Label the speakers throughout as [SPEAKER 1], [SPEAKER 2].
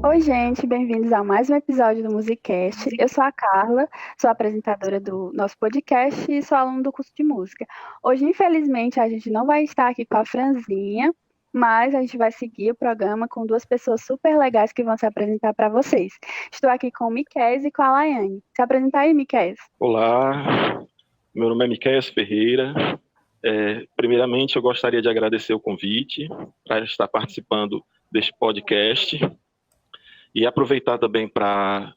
[SPEAKER 1] Oi, gente, bem-vindos a mais um episódio do Musicast. Eu sou a Carla, sou apresentadora do nosso podcast e sou aluna do curso de música. Hoje, infelizmente, a gente não vai estar aqui com a Franzinha, mas a gente vai seguir o programa com duas pessoas super legais que vão se apresentar para vocês. Estou aqui com o Miquéis e com a Laiane. Se apresenta aí, Miquéis.
[SPEAKER 2] Olá, meu nome é Miquéias Ferreira. Primeiramente, eu gostaria de agradecer o convite para estar participando deste podcast e aproveitar também para,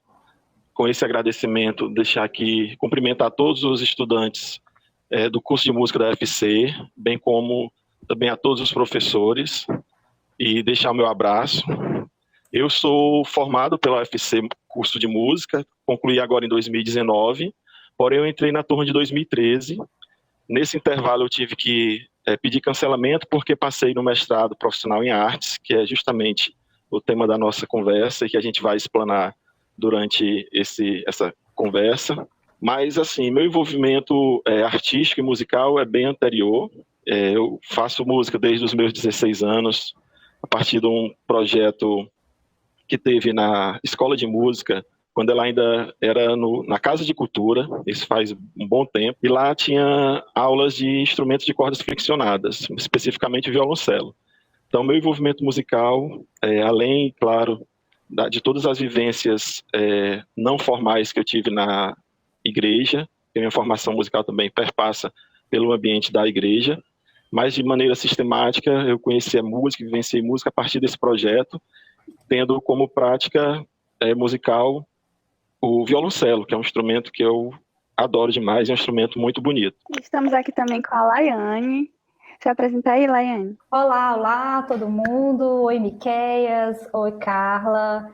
[SPEAKER 2] com esse agradecimento, deixar aqui, cumprimentar todos os estudantes do curso de música da UFC, bem como também a todos os professores, e deixar o meu abraço. Eu sou formado pela UFC, curso de música, concluí agora em 2019, porém eu entrei na turma de 2013. Nesse intervalo eu tive que pedir cancelamento porque passei no mestrado profissional em artes, que é justamente o tema da nossa conversa e que a gente vai explanar durante essa conversa. Mas, assim, meu envolvimento artístico e musical é bem anterior. Eu faço música desde os meus 16 anos, a partir de um projeto que teve na Escola de Música, quando ela ainda era na Casa de Cultura, isso faz um bom tempo, e lá tinha aulas de instrumentos de cordas flexionadas, especificamente violoncelo. Então, meu envolvimento musical, além, claro, de todas as vivências não formais que eu tive na igreja, que minha formação musical também perpassa pelo ambiente da igreja, mas de maneira sistemática eu conheci a música, vivenciei música a partir desse projeto, tendo como prática musical o violoncelo, que é um instrumento que eu adoro demais, é um instrumento muito bonito.
[SPEAKER 1] Estamos aqui também com a Laiane. Se apresenta aí, Laiane.
[SPEAKER 3] Olá, todo mundo. Oi, Miquéias. Oi, Carla.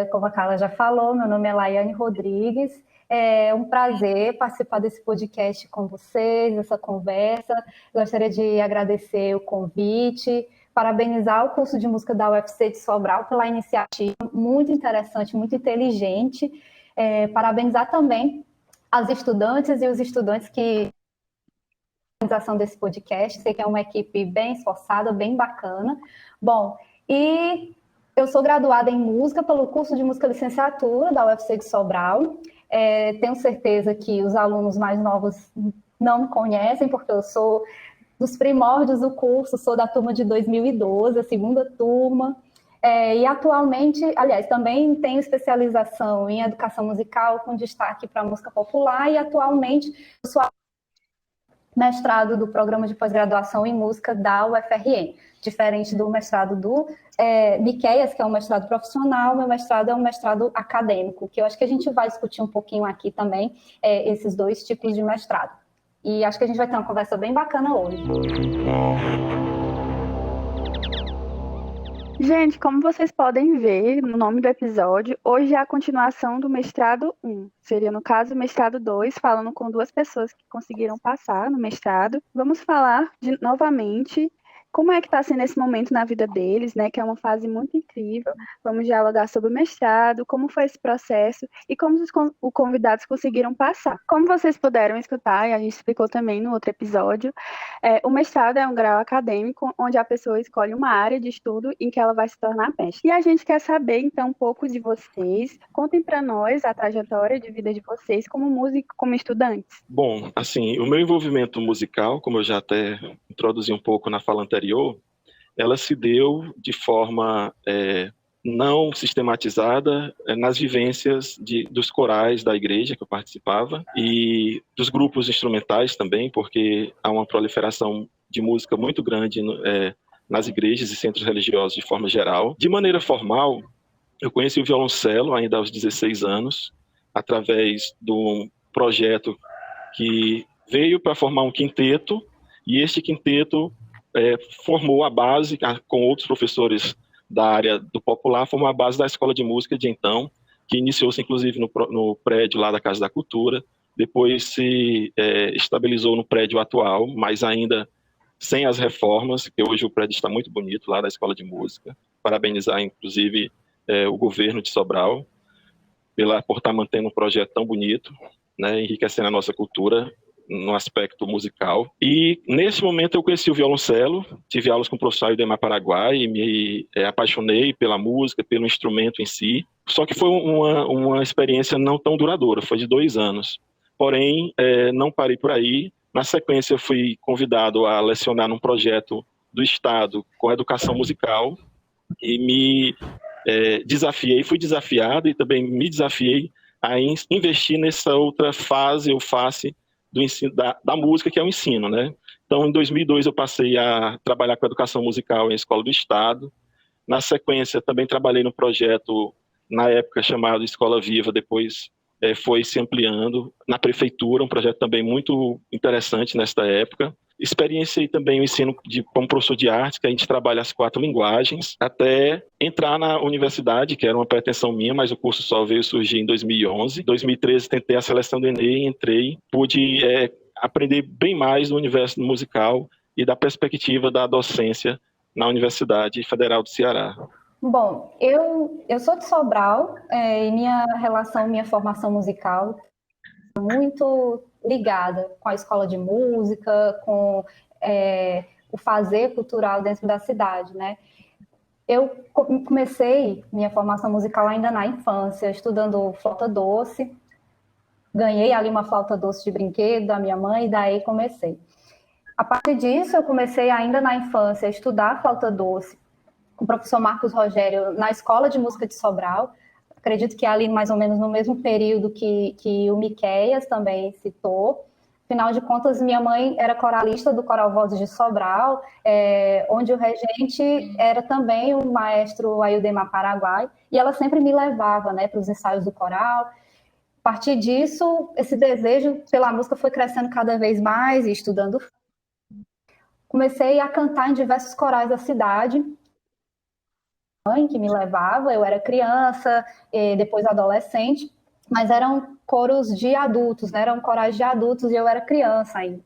[SPEAKER 3] Como a Carla já falou, meu nome é Laiane Rodrigues. É um prazer participar desse podcast com vocês, dessa conversa. Gostaria de agradecer o convite, parabenizar o curso de música da UFC de Sobral pela iniciativa muito interessante, muito inteligente. Parabenizar também as estudantes e os estudantes que organização desse podcast, sei que é uma equipe bem esforçada, bem bacana. Bom, e eu sou graduada em música pelo curso de música licenciatura da UFC de Sobral. Tenho certeza que os alunos mais novos não me conhecem, porque eu sou dos primórdios do curso, sou da turma de 2012, a segunda turma. E atualmente, aliás, também tenho especialização em educação musical com destaque para a música popular e atualmente eu sou mestrado do programa de pós-graduação em música da UFRN, diferente do mestrado do Miquéias, que é um mestrado profissional, meu mestrado é um mestrado acadêmico, que eu acho que a gente vai discutir um pouquinho aqui também, esses dois tipos de mestrado. E acho que a gente vai ter uma conversa bem bacana hoje.
[SPEAKER 1] Gente, como vocês podem ver no nome do episódio, hoje é a continuação do mestrado 1. Seria, no caso, o mestrado 2, falando com duas pessoas que conseguiram passar no mestrado. Vamos falar novamente como é que está sendo esse momento na vida deles, né? Que é uma fase muito incrível. Vamos dialogar sobre o mestrado, como foi esse processo e como os convidados conseguiram passar. Como vocês puderam escutar, e a gente explicou também no outro episódio, o mestrado é um grau acadêmico onde a pessoa escolhe uma área de estudo em que ela vai se tornar mestre. E a gente quer saber, então, um pouco de vocês. Contem para nós a trajetória de vida de vocês como músico, como estudantes.
[SPEAKER 2] Bom, assim, o meu envolvimento musical, como eu já até introduzi um pouco na fala anterior, ela se deu de forma não sistematizada nas vivências dos corais da igreja que eu participava e dos grupos instrumentais também, porque há uma proliferação de música muito grande nas igrejas e centros religiosos de forma geral. De maneira formal, eu conheci o violoncelo ainda aos 16 anos, através de um projeto que veio para formar um quinteto, e este quinteto formou a base, com outros professores da área do popular, formou a base da escola de música de então, que iniciou-se inclusive no prédio lá da Casa da Cultura, depois se estabilizou no prédio atual, mas ainda sem as reformas, que hoje o prédio está muito bonito lá da escola de música. Parabenizar inclusive o governo de Sobral por estar mantendo um projeto tão bonito, né, enriquecendo a nossa cultura no aspecto musical. E nesse momento eu conheci o violoncelo, tive aulas com o professor Aildemar Paraguai e me apaixonei pela música, pelo instrumento em si. Só que foi uma experiência não tão duradoura, foi de 2 anos. Porém, não parei por aí. Na sequência eu fui convidado a lecionar num projeto do Estado com educação musical e me desafiei, fui desafiado e também me desafiei a investir nessa outra fase ou face do ensino, da música, que é o ensino, né? Então, em 2002, eu passei a trabalhar com educação musical em escola do Estado. Na sequência, também trabalhei no projeto, na época chamado Escola Viva, depois foi se ampliando na prefeitura, um projeto também muito interessante nesta época. Experienciei também o ensino como professor de arte, que a gente trabalha as 4 linguagens, até entrar na universidade, que era uma pretensão minha, mas o curso só veio surgir em 2011. Em 2013 tentei a seleção do Enem, entrei, pude aprender bem mais do universo musical e da perspectiva da docência na Universidade Federal do Ceará.
[SPEAKER 3] Bom, eu sou de Sobral e minha formação musical muito ligada com a escola de música, com o fazer cultural dentro da cidade, né? Eu comecei minha formação musical ainda na infância, estudando flauta doce. Ganhei ali uma flauta doce de brinquedo da minha mãe e daí comecei. A partir disso, eu comecei ainda na infância a estudar flauta doce com o professor Marcos Rogério na Escola de Música de Sobral. Acredito que é ali mais ou menos no mesmo período que o Miqueias também citou. Afinal de contas, minha mãe era coralista do Coral Vozes de Sobral, onde o regente era também o maestro Aildemar Paraguai, e ela sempre me levava, né, para os ensaios do coral. A partir disso, esse desejo pela música foi crescendo cada vez mais, e estudando. Comecei a cantar em diversos corais da cidade, que me levava, eu era criança, depois adolescente, mas eram coros de adultos, né? Eram corais de adultos e eu era criança ainda.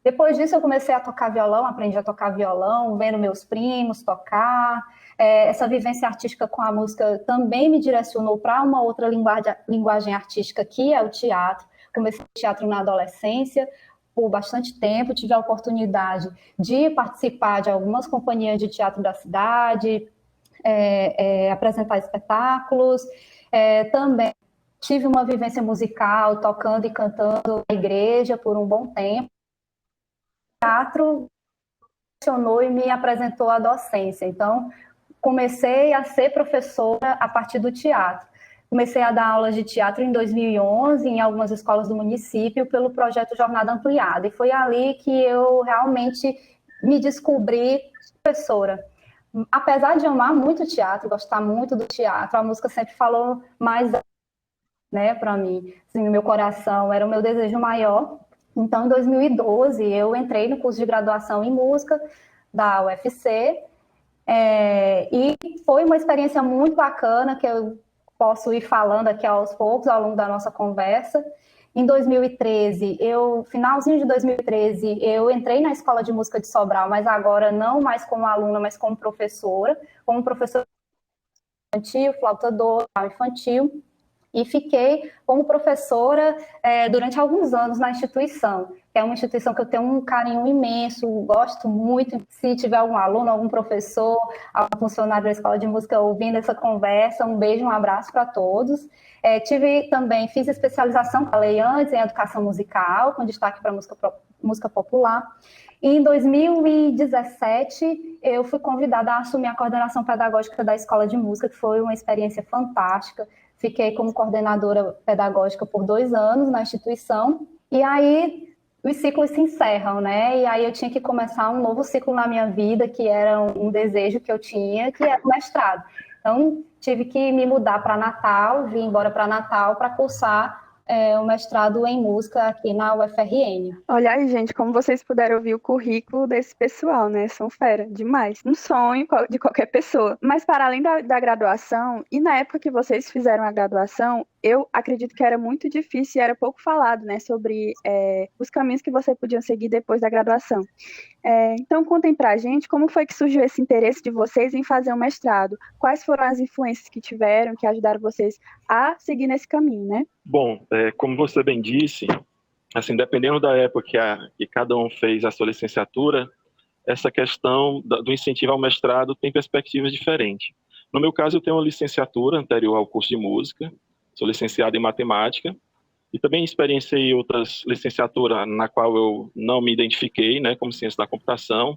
[SPEAKER 3] Depois disso eu comecei a tocar violão, aprendi a tocar violão, vendo meus primos tocar. Essa vivência artística com a música também me direcionou para uma outra linguagem artística, que é o teatro. Comecei teatro na adolescência, por bastante tempo, tive a oportunidade de participar de algumas companhias de teatro da cidade, apresentar espetáculos, também tive uma vivência musical, tocando e cantando na igreja por um bom tempo. O teatro funcionou e me apresentou a docência, então comecei a ser professora a partir do teatro. Comecei a dar aulas de teatro em 2011 em algumas escolas do município pelo projeto Jornada Ampliada, e foi ali que eu realmente me descobri professora. Apesar de amar muito o teatro, gostar muito do teatro, a música sempre falou mais, né, para mim, assim, no meu coração, era o meu desejo maior. Então, em 2012, eu entrei no curso de graduação em música da UFC, e foi uma experiência muito bacana, que eu posso ir falando aqui aos poucos, ao longo da nossa conversa. Em 2013, finalzinho de 2013, eu entrei na Escola de Música de Sobral, mas agora não mais como aluna, mas como professora infantil, flauta doce, infantil, e fiquei como professora durante alguns anos na instituição, que é uma instituição que eu tenho um carinho imenso, gosto muito. Se tiver algum aluno, algum professor, algum funcionário da Escola de Música ouvindo essa conversa, um beijo, um abraço para todos. Fiz especialização, falei antes, em educação musical, com destaque para música popular. E em 2017, eu fui convidada a assumir a coordenação pedagógica da Escola de Música, que foi uma experiência fantástica. Fiquei como coordenadora pedagógica por 2 anos na instituição, e aí os ciclos se encerram, né? E aí eu tinha que começar um novo ciclo na minha vida, que era um desejo que eu tinha, que era o mestrado. Então, tive que me mudar para Natal, vim embora para Natal para cursar o mestrado em música aqui na UFRN.
[SPEAKER 1] Olha aí, gente, como vocês puderam ouvir o currículo desse pessoal, né? São fera, demais. Um sonho de qualquer pessoa. Mas para além da graduação, e na época que vocês fizeram a graduação, eu acredito que era muito difícil e era pouco falado, né? Sobre os caminhos que você podia seguir depois da graduação. Então, contem pra gente como foi que surgiu esse interesse de vocês em fazer um mestrado. Quais foram as influências que tiveram, que ajudaram vocês a seguir nesse caminho, né?
[SPEAKER 2] Bom, como você bem disse, assim, dependendo da época que cada um fez a sua licenciatura, essa questão do incentivo ao mestrado tem perspectivas diferentes. No meu caso, eu tenho uma licenciatura anterior ao curso de música, sou licenciado em matemática, e também experienciei outras licenciaturas na qual eu não me identifiquei, né, como ciência da computação.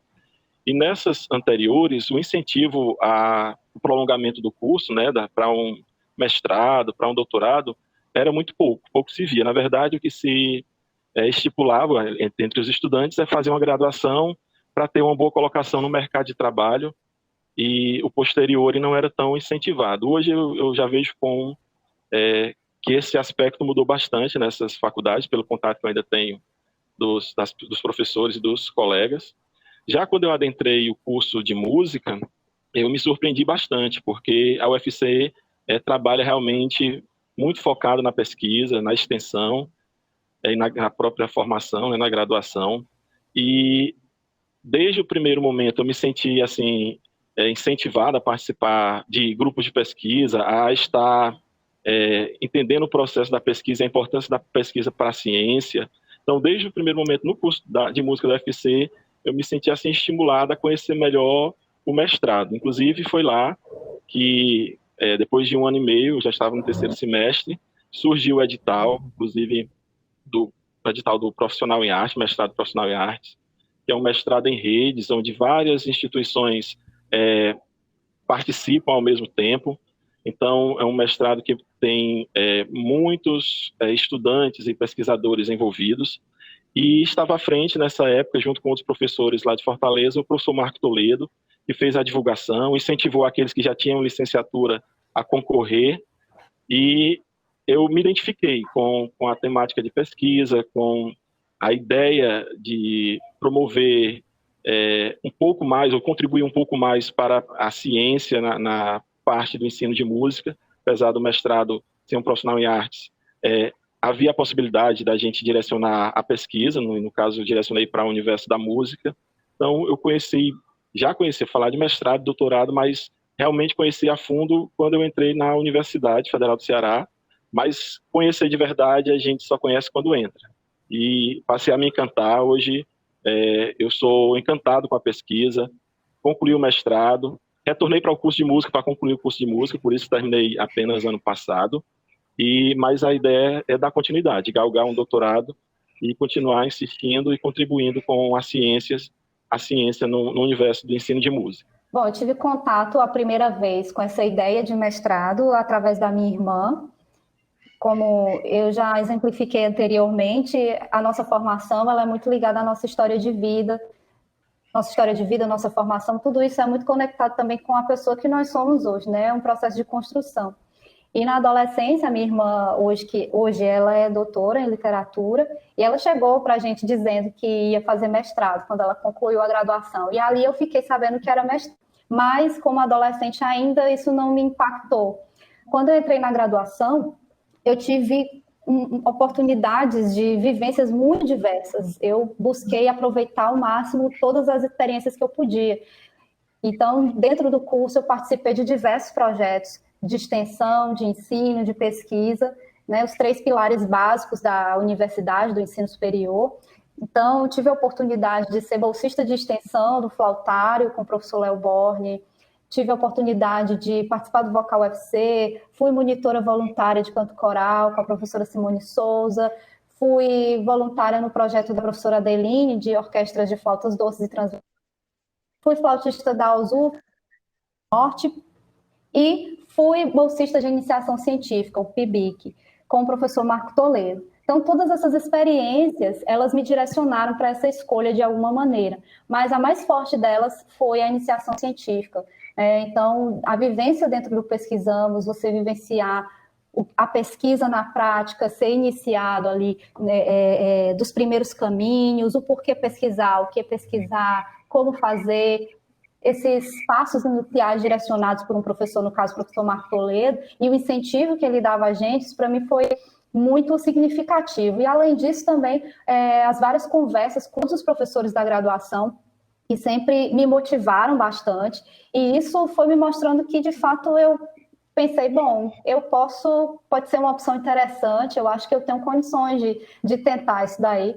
[SPEAKER 2] E nessas anteriores, o incentivo ao prolongamento do curso, né, para um mestrado, para um doutorado, era muito pouco se via. Na verdade, o que se estipulava entre os estudantes é fazer uma graduação para ter uma boa colocação no mercado de trabalho, e o posterior não era tão incentivado. Hoje eu já vejo que esse aspecto mudou bastante nessas faculdades, pelo contato que eu ainda tenho dos professores e dos colegas. Já quando eu adentrei o curso de música, eu me surpreendi bastante, porque a UFC trabalha realmente muito focado na pesquisa, na extensão, e na própria formação, né, na graduação. E desde o primeiro momento eu me senti assim, incentivado a participar de grupos de pesquisa, a estar entendendo o processo da pesquisa, a importância da pesquisa para a ciência. Então, desde o primeiro momento no curso de música da UFC, eu me senti assim estimulado a conhecer melhor o mestrado. Inclusive, foi lá que, depois de 1 ano e meio, eu já estava no terceiro semestre, surgiu o edital, inclusive do edital do Profissional em Arte, mestrado Profissional em Artes, que é um mestrado em redes, onde várias instituições participam ao mesmo tempo. Então, é um mestrado que tem muitos estudantes e pesquisadores envolvidos, e estava à frente, nessa época, junto com outros professores lá de Fortaleza, o professor Marco Toledo, que fez a divulgação, incentivou aqueles que já tinham licenciatura a concorrer, e eu me identifiquei com a temática de pesquisa, com a ideia de promover um pouco mais, ou contribuir um pouco mais para a ciência na parte do ensino de música. Apesar do mestrado ser um profissional em artes, havia a possibilidade da gente direcionar a pesquisa, no caso eu direcionei para o universo da música. Então eu já conheci falar de mestrado, doutorado, mas realmente conheci a fundo quando eu entrei na Universidade Federal do Ceará, mas conhecer de verdade a gente só conhece quando entra. E passei a me encantar. Hoje eu sou encantado com a pesquisa, concluí o mestrado, retornei para o curso de música para concluir o curso de música, por isso terminei apenas ano passado, mas a ideia é dar continuidade, galgar um doutorado e continuar insistindo e contribuindo com a ciência no universo do ensino de música.
[SPEAKER 3] Bom, eu tive contato a primeira vez com essa ideia de mestrado através da minha irmã. Como eu já exemplifiquei anteriormente, a nossa formação ela é muito ligada à nossa história de vida, nossa formação, tudo isso é muito conectado também com a pessoa que nós somos hoje, né? É um processo de construção. E na adolescência, a minha irmã, hoje ela é doutora em literatura, e ela chegou para a gente dizendo que ia fazer mestrado quando ela concluiu a graduação. E ali eu fiquei sabendo que era mestrado, mas como adolescente ainda isso não me impactou. Quando eu entrei na graduação, eu tive oportunidades de vivências muito diversas. Eu busquei aproveitar ao máximo todas as experiências que eu podia. Então, dentro do curso, eu participei de diversos projetos de extensão, de ensino, de pesquisa, né, os 3 pilares básicos da universidade, do ensino superior. Então, tive a oportunidade de ser bolsista de extensão do flautário com o professor Léo Borne, tive a oportunidade de participar do Vocal UFC, fui monitora voluntária de canto coral com a professora Simone Souza, fui voluntária no projeto da professora Adeline, de orquestras de flautas doces e transversais, fui flautista da USU Norte e fui bolsista de iniciação científica, o PIBIC, com o professor Marco Toledo. Então, todas essas experiências, elas me direcionaram para essa escolha de alguma maneira, mas a mais forte delas foi a iniciação científica. Então, a vivência dentro do Pesquisamos, você vivenciar a pesquisa na prática, ser iniciado ali dos primeiros caminhos, o porquê pesquisar, o que pesquisar, como fazer, esses passos iniciais direcionados por um professor, no caso o professor Marco Toledo, e o incentivo que ele dava a gente, isso para mim foi muito significativo. E além disso também, as várias conversas com os professores da graduação, que sempre me motivaram bastante, e isso foi me mostrando que, de fato, eu pensei, bom, pode ser uma opção interessante, eu acho que eu tenho condições de tentar isso daí.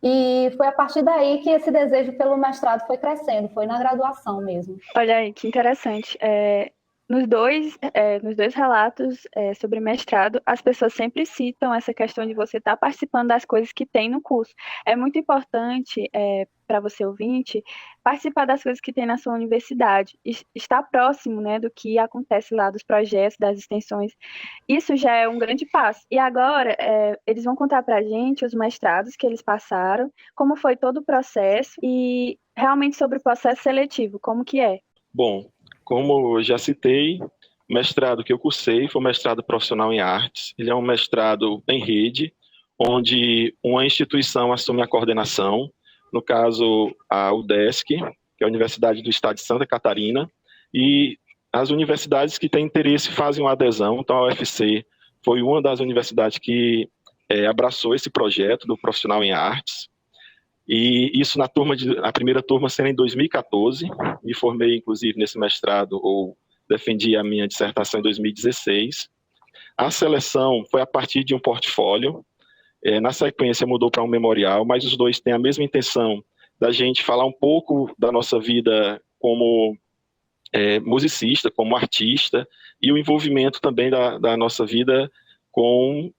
[SPEAKER 3] E foi a partir daí que esse desejo pelo mestrado foi crescendo, foi na graduação mesmo.
[SPEAKER 1] Olha aí, que interessante. Nos dois relatos sobre mestrado, as pessoas sempre citam essa questão de você estar participando das coisas que tem no curso. É muito importante para você ouvinte participar das coisas que tem na sua universidade, estar próximo, né, do que acontece lá, dos projetos, das extensões. Isso já é um grande passo. E agora eles vão contar para a gente os mestrados que eles passaram, como foi todo o processo e realmente sobre o processo seletivo, como que é.
[SPEAKER 2] Bom, como eu já citei, o mestrado que eu cursei foi um mestrado profissional em artes. Ele é um mestrado em rede, onde uma instituição assume a coordenação, no caso a UDESC, que é a Universidade do Estado de Santa Catarina, e as universidades que têm interesse fazem uma adesão. Então a UFC foi uma das universidades que abraçou esse projeto do profissional em artes. E isso a primeira turma sendo em 2014, me formei inclusive nesse mestrado, ou defendi a minha dissertação em 2016. A seleção foi a partir de um portfólio, na sequência mudou para um memorial, mas os dois têm a mesma intenção da gente falar um pouco da nossa vida como musicista, como artista, e o envolvimento também da nossa vida com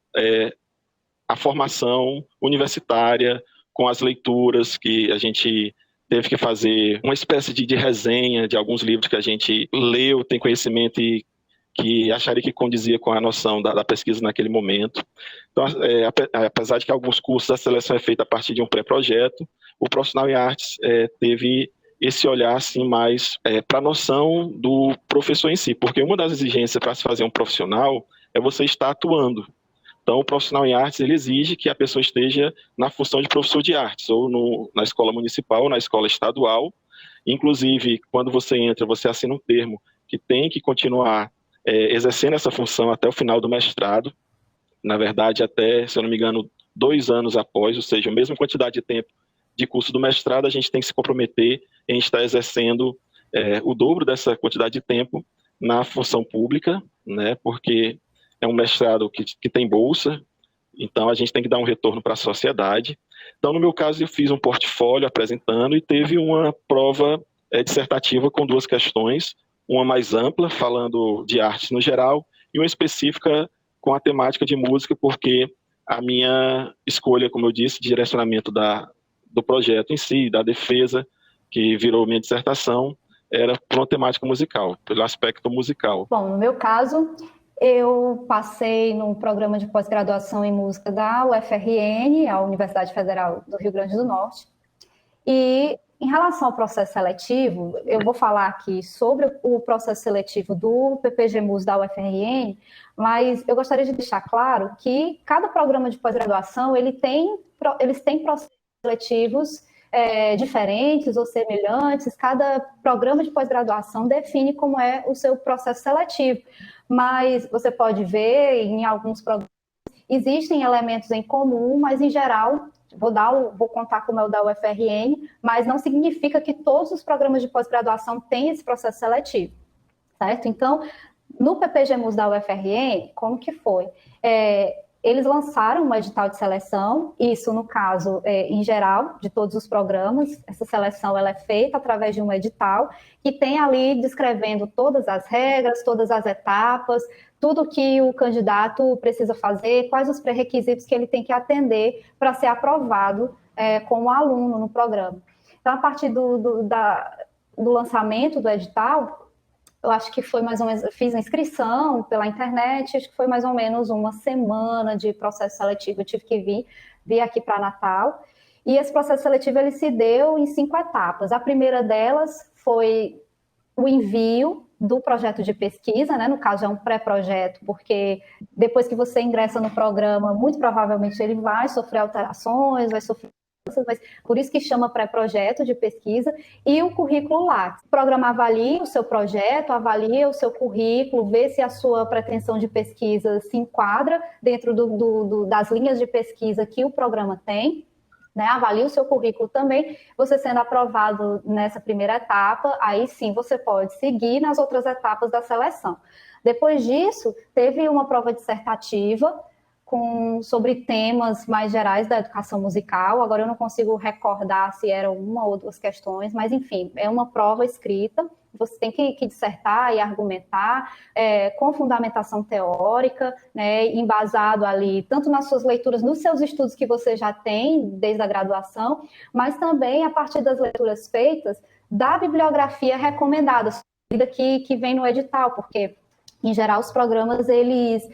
[SPEAKER 2] a formação universitária, com as leituras que a gente teve que fazer, uma espécie de resenha de alguns livros que a gente leu, tem conhecimento e que acharia que condizia com a noção da pesquisa naquele momento. Então, apesar de que alguns cursos a seleção é feita a partir de um pré-projeto, o profissional em artes teve esse olhar assim, mais para a noção do professor em si, porque uma das exigências para se fazer um profissional é você estar atuando. Então, o profissional em artes ele exige que a pessoa esteja na função de professor de artes, ou na escola municipal, ou na escola estadual. Inclusive, quando você entra, você assina um termo que tem que continuar exercendo essa função até o final do mestrado. Na verdade, até, se eu não me engano, 2 anos após, ou seja, a mesma quantidade de tempo de curso do mestrado, a gente tem que se comprometer em estar exercendo o dobro dessa quantidade de tempo na função pública, né, porque é um mestrado que tem bolsa, então a gente tem que dar um retorno para a sociedade. Então, no meu caso, eu fiz um portfólio apresentando e teve uma prova dissertativa com 2 questões, uma mais ampla, falando de artes no geral, e uma específica com a temática de música, porque a minha escolha, como eu disse, de direcionamento do projeto em si, da defesa, que virou minha dissertação, era por uma temática musical, pelo aspecto musical.
[SPEAKER 3] Bom, no meu caso, eu passei no programa de pós-graduação em música da UFRN, a Universidade Federal do Rio Grande do Norte. E em relação ao processo seletivo, eu vou falar aqui sobre o processo seletivo do PPG-MUS da UFRN, mas eu gostaria de deixar claro que cada programa de pós-graduação eles têm processos seletivos diferentes ou semelhantes. Cada programa de pós-graduação define como é o seu processo seletivo. Mas você pode ver em alguns programas existem elementos em comum, mas em geral, vou contar como é o da UFRN, mas não significa que todos os programas de pós-graduação têm esse processo seletivo, certo? Então, no PPG-MUS da UFRN, como que foi? Eles lançaram um edital de seleção, isso no caso, em geral, de todos os programas. Essa seleção ela é feita através de um edital que tem ali descrevendo todas as regras, todas as etapas, tudo que o candidato precisa fazer, quais os pré-requisitos que ele tem que atender para ser aprovado como aluno no programa. Então, a partir do lançamento do edital, eu acho que foi mais ou menos, fiz a inscrição pela internet, acho que foi mais ou menos uma semana de processo seletivo, eu tive que vir aqui para Natal, e esse processo seletivo ele se deu em 5 etapas. A primeira delas foi o envio do projeto de pesquisa, né? No caso é um pré-projeto, porque depois que você ingressa no programa, muito provavelmente ele vai sofrer alterações, vai sofrer, mas por isso que chama pré-projeto de pesquisa, e o currículo Lattes. O programa avalia o seu projeto, avalia o seu currículo, vê se a sua pretensão de pesquisa se enquadra dentro das linhas de pesquisa que o programa tem. né, avalia o seu currículo também, você sendo aprovado nessa primeira etapa, aí sim você pode seguir nas outras etapas da seleção. Depois disso, teve uma prova dissertativa sobre temas mais gerais da educação musical. Agora eu não consigo recordar se eram uma ou duas questões, mas enfim, é uma prova escrita. Você tem que dissertar e argumentar com fundamentação teórica, né, embasado ali tanto nas suas leituras, nos seus estudos que você já tem desde a graduação, mas também a partir das leituras feitas da bibliografia recomendada, que vem no edital, porque, em geral, os programas, eles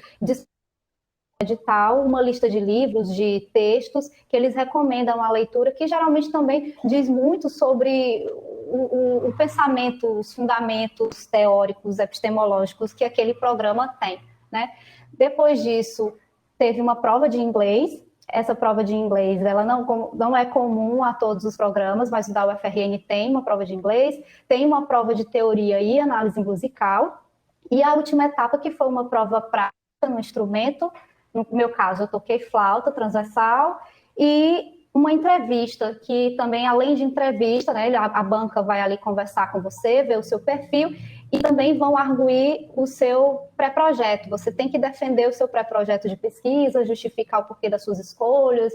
[SPEAKER 3] edital uma lista de livros, de textos que eles recomendam a leitura, que geralmente também diz muito sobre o pensamento, os fundamentos teóricos, epistemológicos que aquele programa tem, né? Depois disso, teve uma prova de inglês. Essa prova de inglês, ela não é comum a todos os programas, mas o da UFRN tem uma prova de inglês, tem uma prova de teoria e análise musical, e a última etapa, que foi uma prova prática no instrumento. No meu caso, eu toquei flauta transversal, e uma entrevista, que também, além de entrevista, né, a banca vai ali conversar com você, ver o seu perfil, e também vão arguir o seu pré-projeto. Você tem que defender o seu pré-projeto de pesquisa, justificar o porquê das suas escolhas,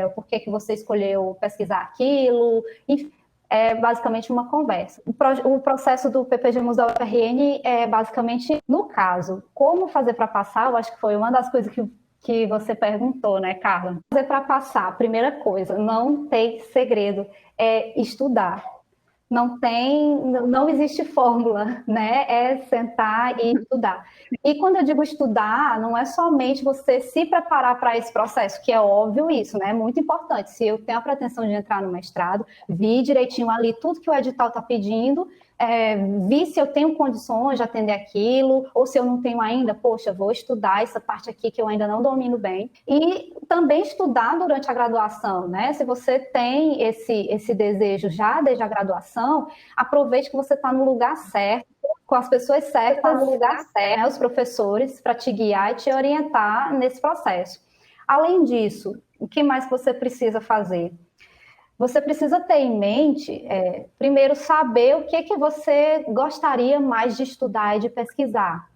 [SPEAKER 3] o porquê que você escolheu pesquisar aquilo, enfim. É basicamente uma conversa. O processo do PPG Mus da UFRN é basicamente, no caso, como fazer para passar. Eu acho que foi uma das coisas que você perguntou, né, Carla? Fazer para passar, a primeira coisa, não tem segredo, é estudar. Não existe fórmula, né? É sentar e estudar. E quando eu digo estudar, não é somente você se preparar para esse processo, que é óbvio isso, né? É muito importante. Se eu tenho a pretensão de entrar no mestrado, vi direitinho ali tudo que o edital está pedindo, vi se eu tenho condições de atender aquilo, ou se eu não tenho ainda, poxa, vou estudar essa parte aqui que eu ainda não domino bem. E também estudar durante a graduação, né? Se você tem esse desejo já desde a graduação, aproveite que você está no lugar certo, com as pessoas certas, no lugar certo, né? Os professores, para te guiar e te orientar nesse processo. Além disso, o que mais você precisa fazer? Você precisa ter em mente, primeiro, saber o que você gostaria mais de estudar e de pesquisar.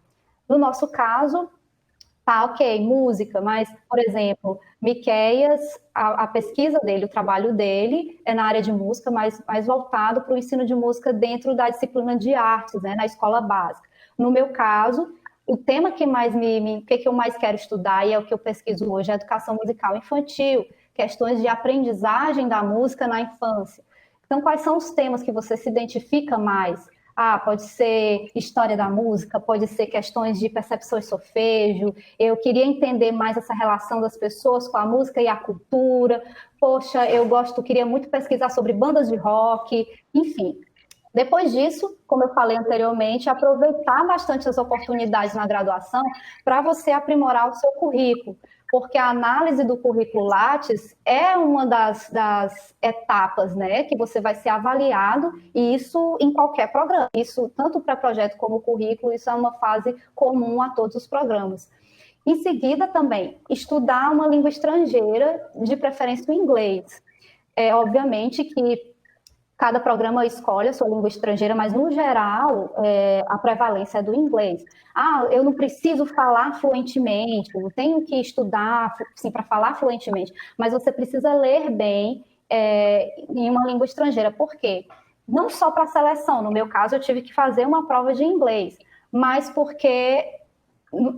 [SPEAKER 3] No nosso caso, tá, ok, música, mas, por exemplo, Miqueias, a pesquisa dele, o trabalho dele é na área de música, mais voltado para o ensino de música dentro da disciplina de artes, né, na escola básica. No meu caso, o tema que eu mais quero estudar, e é o que eu pesquiso hoje, é a educação musical infantil, questões de aprendizagem da música na infância. Então, quais são os temas que você se identifica mais? Pode ser história da música, pode ser questões de percepção e solfejo. Eu queria entender mais essa relação das pessoas com a música e a cultura. Poxa, queria muito pesquisar sobre bandas de rock, enfim. Depois disso, como eu falei anteriormente, aproveitar bastante as oportunidades na graduação para você aprimorar o seu currículo, porque a análise do currículo Lattes é uma das etapas, né, que você vai ser avaliado, e isso em qualquer programa. Isso, tanto para projeto como currículo, isso é uma fase comum a todos os programas. Em seguida, também, estudar uma língua estrangeira, de preferência o inglês. Obviamente que cada programa escolhe a sua língua estrangeira, mas, no geral, a prevalência é do inglês. Eu não preciso falar fluentemente, eu tenho que estudar para falar fluentemente, mas você precisa ler bem em uma língua estrangeira. Por quê? Não só para a seleção, no meu caso, eu tive que fazer uma prova de inglês, mas porque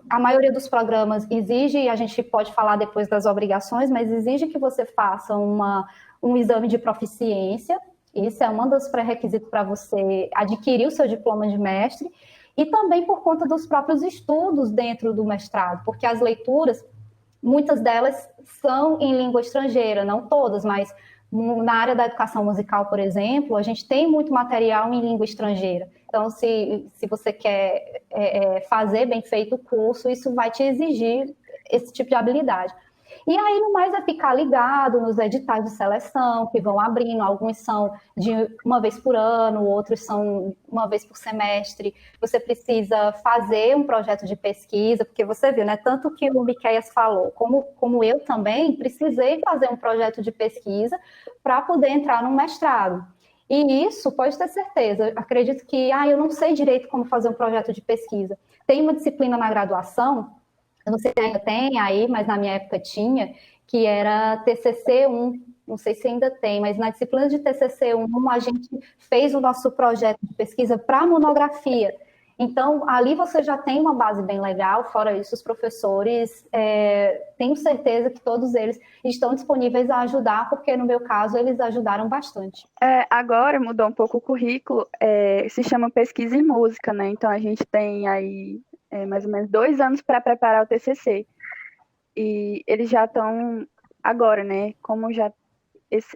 [SPEAKER 3] a maioria dos programas exige, e a gente pode falar depois das obrigações, mas exige que você faça um exame de proficiência. Esse é um dos pré-requisitos para você adquirir o seu diploma de mestre, e também por conta dos próprios estudos dentro do mestrado, porque as leituras, muitas delas são em língua estrangeira, não todas, mas na área da educação musical, por exemplo, a gente tem muito material em língua estrangeira. Então, se você quer fazer bem feito o curso, isso vai te exigir esse tipo de habilidade. E aí, no mais, é ficar ligado nos editais de seleção que vão abrindo. Alguns são de uma vez por ano, outros são uma vez por semestre. Você precisa fazer um projeto de pesquisa, porque você viu, né? Tanto que o Miqueias falou, como eu também precisei fazer um projeto de pesquisa para poder entrar no mestrado. E isso, pode ter certeza, acredito que eu não sei direito como fazer um projeto de pesquisa. Tem uma disciplina na graduação, eu não sei se ainda tem aí, mas na minha época tinha, que era TCC1, não sei se ainda tem, mas na disciplina de TCC1 a gente fez o nosso projeto de pesquisa para monografia. Então, ali você já tem uma base bem legal, fora isso, os professores, tenho certeza que todos eles estão disponíveis a ajudar, porque no meu caso eles ajudaram bastante.
[SPEAKER 1] Agora mudou um pouco o currículo, se chama Pesquisa em Música, né? Então a gente tem aí mais ou menos 2 anos para preparar o TCC. E eles já estão agora, né? Como já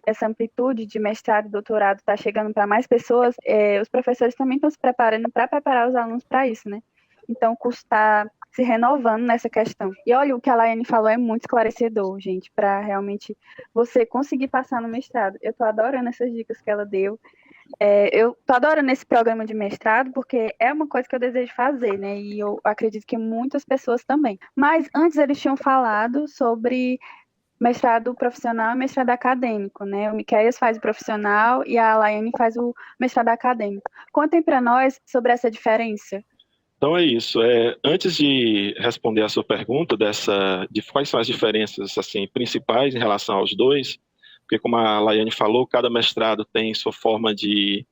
[SPEAKER 1] essa amplitude de mestrado e doutorado está chegando para mais pessoas, os professores também estão se preparando para preparar os alunos para isso, né? Então, o curso está se renovando nessa questão. E olha, o que a Laiane falou é muito esclarecedor, gente, para realmente você conseguir passar no mestrado. Eu estou adorando essas dicas que ela deu. Eu estou adorando esse programa de mestrado, porque é uma coisa que eu desejo fazer, né? E eu acredito que muitas pessoas também. Mas antes eles tinham falado sobre mestrado profissional e mestrado acadêmico, né? O Miqueias faz o profissional e a Laiane faz o mestrado acadêmico. Contem para nós sobre essa diferença.
[SPEAKER 2] Então é isso. Antes de responder a sua pergunta de quais são as diferenças assim, principais em relação aos dois, porque como a Laiane falou, cada mestrado tem sua forma de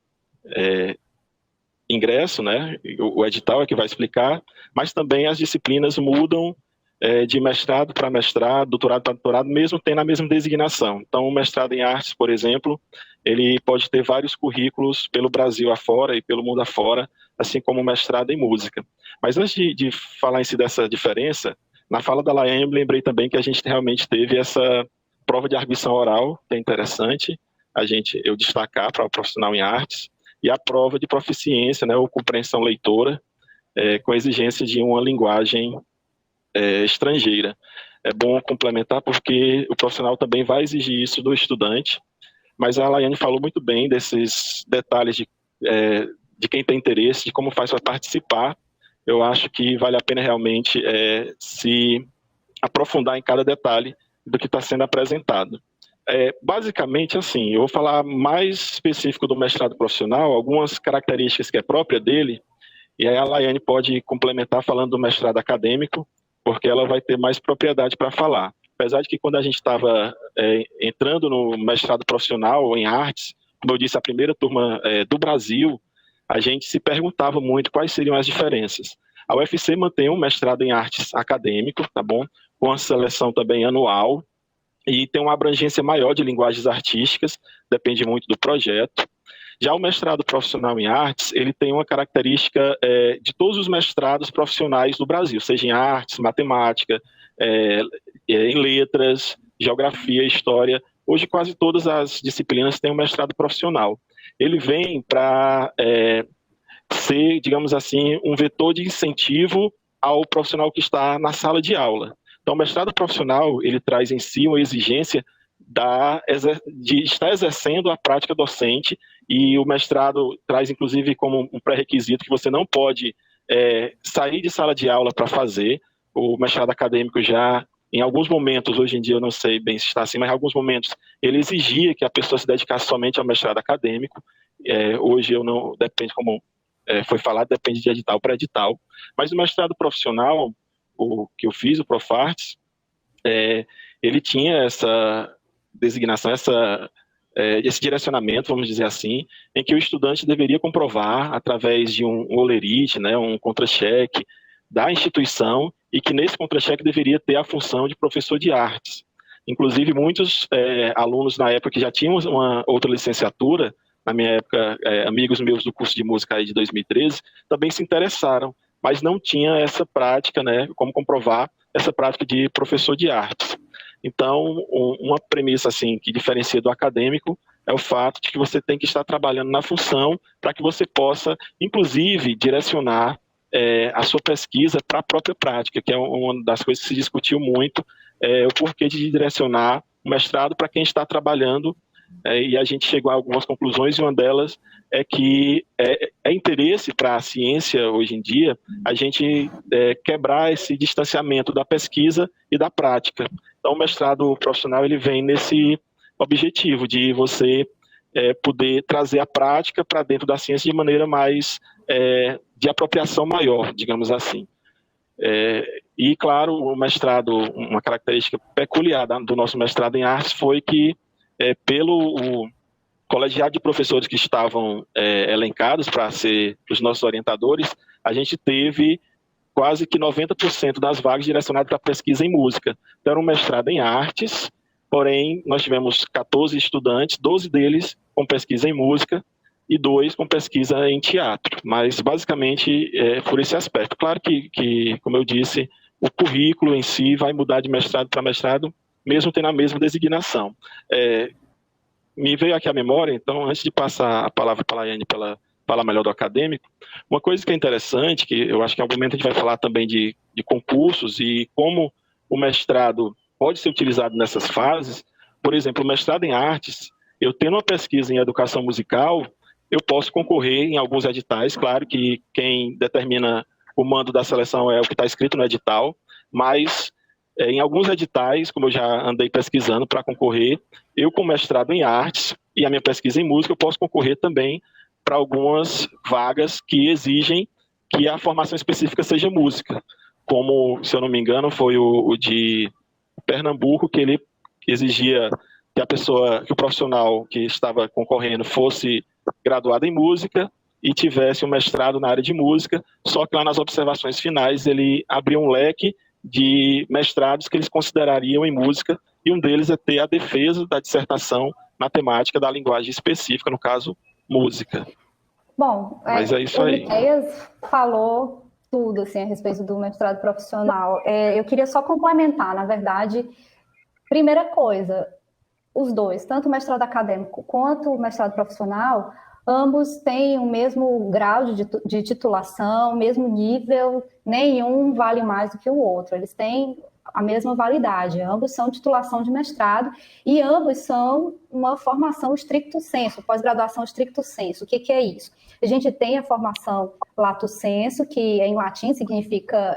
[SPEAKER 2] ingresso, né? O edital é que vai explicar, mas também as disciplinas mudam de mestrado para mestrado, doutorado para doutorado, mesmo tendo a mesma designação. Então, o mestrado em artes, por exemplo, ele pode ter vários currículos pelo Brasil afora e pelo mundo afora, assim como o mestrado em música. Mas antes de falar em si dessa diferença, na fala da Laiane, eu me lembrei também que a gente realmente teve essa prova de arguição oral, que é interessante eu destacar para o profissional em artes, e a prova de proficiência, né, ou compreensão leitora, com a exigência de uma linguagem estrangeira. É bom complementar porque o profissional também vai exigir isso do estudante, mas a Laiane falou muito bem desses detalhes de quem tem interesse, de como faz para participar. Eu acho que vale a pena realmente se aprofundar em cada detalhe do que está sendo apresentado. Basicamente, assim, eu vou falar mais específico do mestrado profissional, algumas características que é própria dele, e aí a Laiane pode complementar falando do mestrado acadêmico, porque ela vai ter mais propriedade para falar. Apesar de que quando a gente estava entrando no mestrado profissional em artes, como eu disse, a primeira turma do Brasil, a gente se perguntava muito quais seriam as diferenças. A UFC mantém um mestrado em artes acadêmico, tá bom? Com a seleção também anual, e tem uma abrangência maior de linguagens artísticas, depende muito do projeto. Já o mestrado profissional em artes, ele tem uma característica de todos os mestrados profissionais do Brasil, seja em artes, matemática, em letras, geografia, história. Hoje quase todas as disciplinas têm um mestrado profissional. Ele vem para ser, digamos assim, um vetor de incentivo ao profissional que está na sala de aula. Então, o mestrado profissional, ele traz em si uma exigência de estar exercendo a prática docente, e o mestrado traz, inclusive, como um pré-requisito que você não pode sair de sala de aula para fazer. O mestrado acadêmico já, em alguns momentos, hoje em dia eu não sei bem se está assim, mas em alguns momentos ele exigia que a pessoa se dedicasse somente ao mestrado acadêmico. Hoje eu não, depende como foi falado, depende de edital para edital. Mas o mestrado profissional, o que eu fiz, o Profartes, ele tinha essa designação, esse direcionamento, vamos dizer assim, em que o estudante deveria comprovar através de um olerite, né, um contra-cheque da instituição, e que nesse contra-cheque deveria ter a função de professor de artes. Inclusive, muitos alunos na época que já tinham uma outra licenciatura, na minha época, amigos meus do curso de música aí de 2013, também se interessaram, mas não tinha essa prática, né, como comprovar essa prática de professor de artes. Então, uma premissa assim, que diferencia do acadêmico é o fato de que você tem que estar trabalhando na função para que você possa, inclusive, direcionar a sua pesquisa para a própria prática, que é uma das coisas que se discutiu muito o porquê de direcionar o mestrado para quem está trabalhando, e a gente chegou a algumas conclusões, e uma delas é que é interesse para a ciência, hoje em dia, a gente quebrar esse distanciamento da pesquisa e da prática. Então, o mestrado profissional ele vem nesse objetivo de você poder trazer a prática para dentro da ciência de maneira mais de apropriação maior, digamos assim. E, claro, o mestrado, uma característica peculiar do nosso mestrado em artes foi que, pelo colegiado de professores que estavam elencados para ser os nossos orientadores, a gente teve quase que 90% das vagas direcionadas para pesquisa em música. Então, era um mestrado em artes, porém, nós tivemos 14 estudantes, 12 deles com pesquisa em música, e 2 com pesquisa em teatro, mas basicamente por esse aspecto. Claro que, como eu disse, o currículo em si vai mudar de mestrado para mestrado, mesmo tendo a mesma designação. Me veio aqui à memória, então, antes de passar a palavra para a Laiane para ela falar melhor do acadêmico, uma coisa que é interessante, que eu acho que em algum momento a gente vai falar também de concursos e como o mestrado pode ser utilizado nessas fases. Por exemplo, o mestrado em artes, eu tendo uma pesquisa em educação musical, eu posso concorrer em alguns editais. Claro que quem determina o mando da seleção é o que está escrito no edital, mas em alguns editais, como eu já andei pesquisando para concorrer, eu com mestrado em artes e a minha pesquisa em música, eu posso concorrer também para algumas vagas que exigem que a formação específica seja música, como, se eu não me engano, foi o de Pernambuco, que ele exigia que o profissional que estava concorrendo fosse graduado em música e tivesse um mestrado na área de música, só que lá nas observações finais ele abriu um leque de mestrados que eles considerariam em música, e um deles é ter a defesa da dissertação na temática da linguagem específica, no caso, música.
[SPEAKER 3] Bom,
[SPEAKER 2] mas é isso aí.
[SPEAKER 3] O Miqueias falou tudo assim, a respeito do mestrado profissional. Eu queria só complementar, na verdade, primeira coisa, os dois, tanto o mestrado acadêmico quanto o mestrado profissional, ambos têm o mesmo grau de titulação, o mesmo nível, nenhum vale mais do que o outro, eles têm a mesma validade, ambos são titulação de mestrado e ambos são uma formação stricto sensu, pós-graduação stricto sensu. O que é isso? A gente tem a formação lato sensu, que em latim significa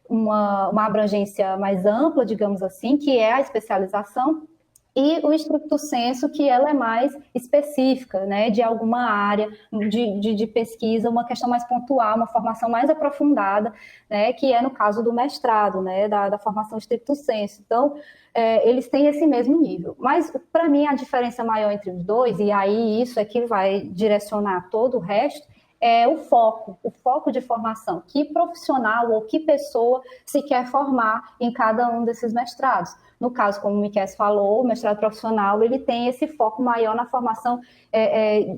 [SPEAKER 3] uma abrangência mais ampla, digamos assim, que é a especialização, e o stricto sensu, que ela é mais específica, né, de alguma área de pesquisa, uma questão mais pontual, uma formação mais aprofundada, né, que é no caso do mestrado, né, da formação stricto sensu. Então, eles têm esse mesmo nível. Mas, para mim, a diferença maior entre os dois, e aí isso é que vai direcionar todo o resto, é o foco de formação. Que profissional ou que pessoa se quer formar em cada um desses mestrados. No caso, como o Miqueias falou, o mestrado profissional ele tem esse foco maior na formação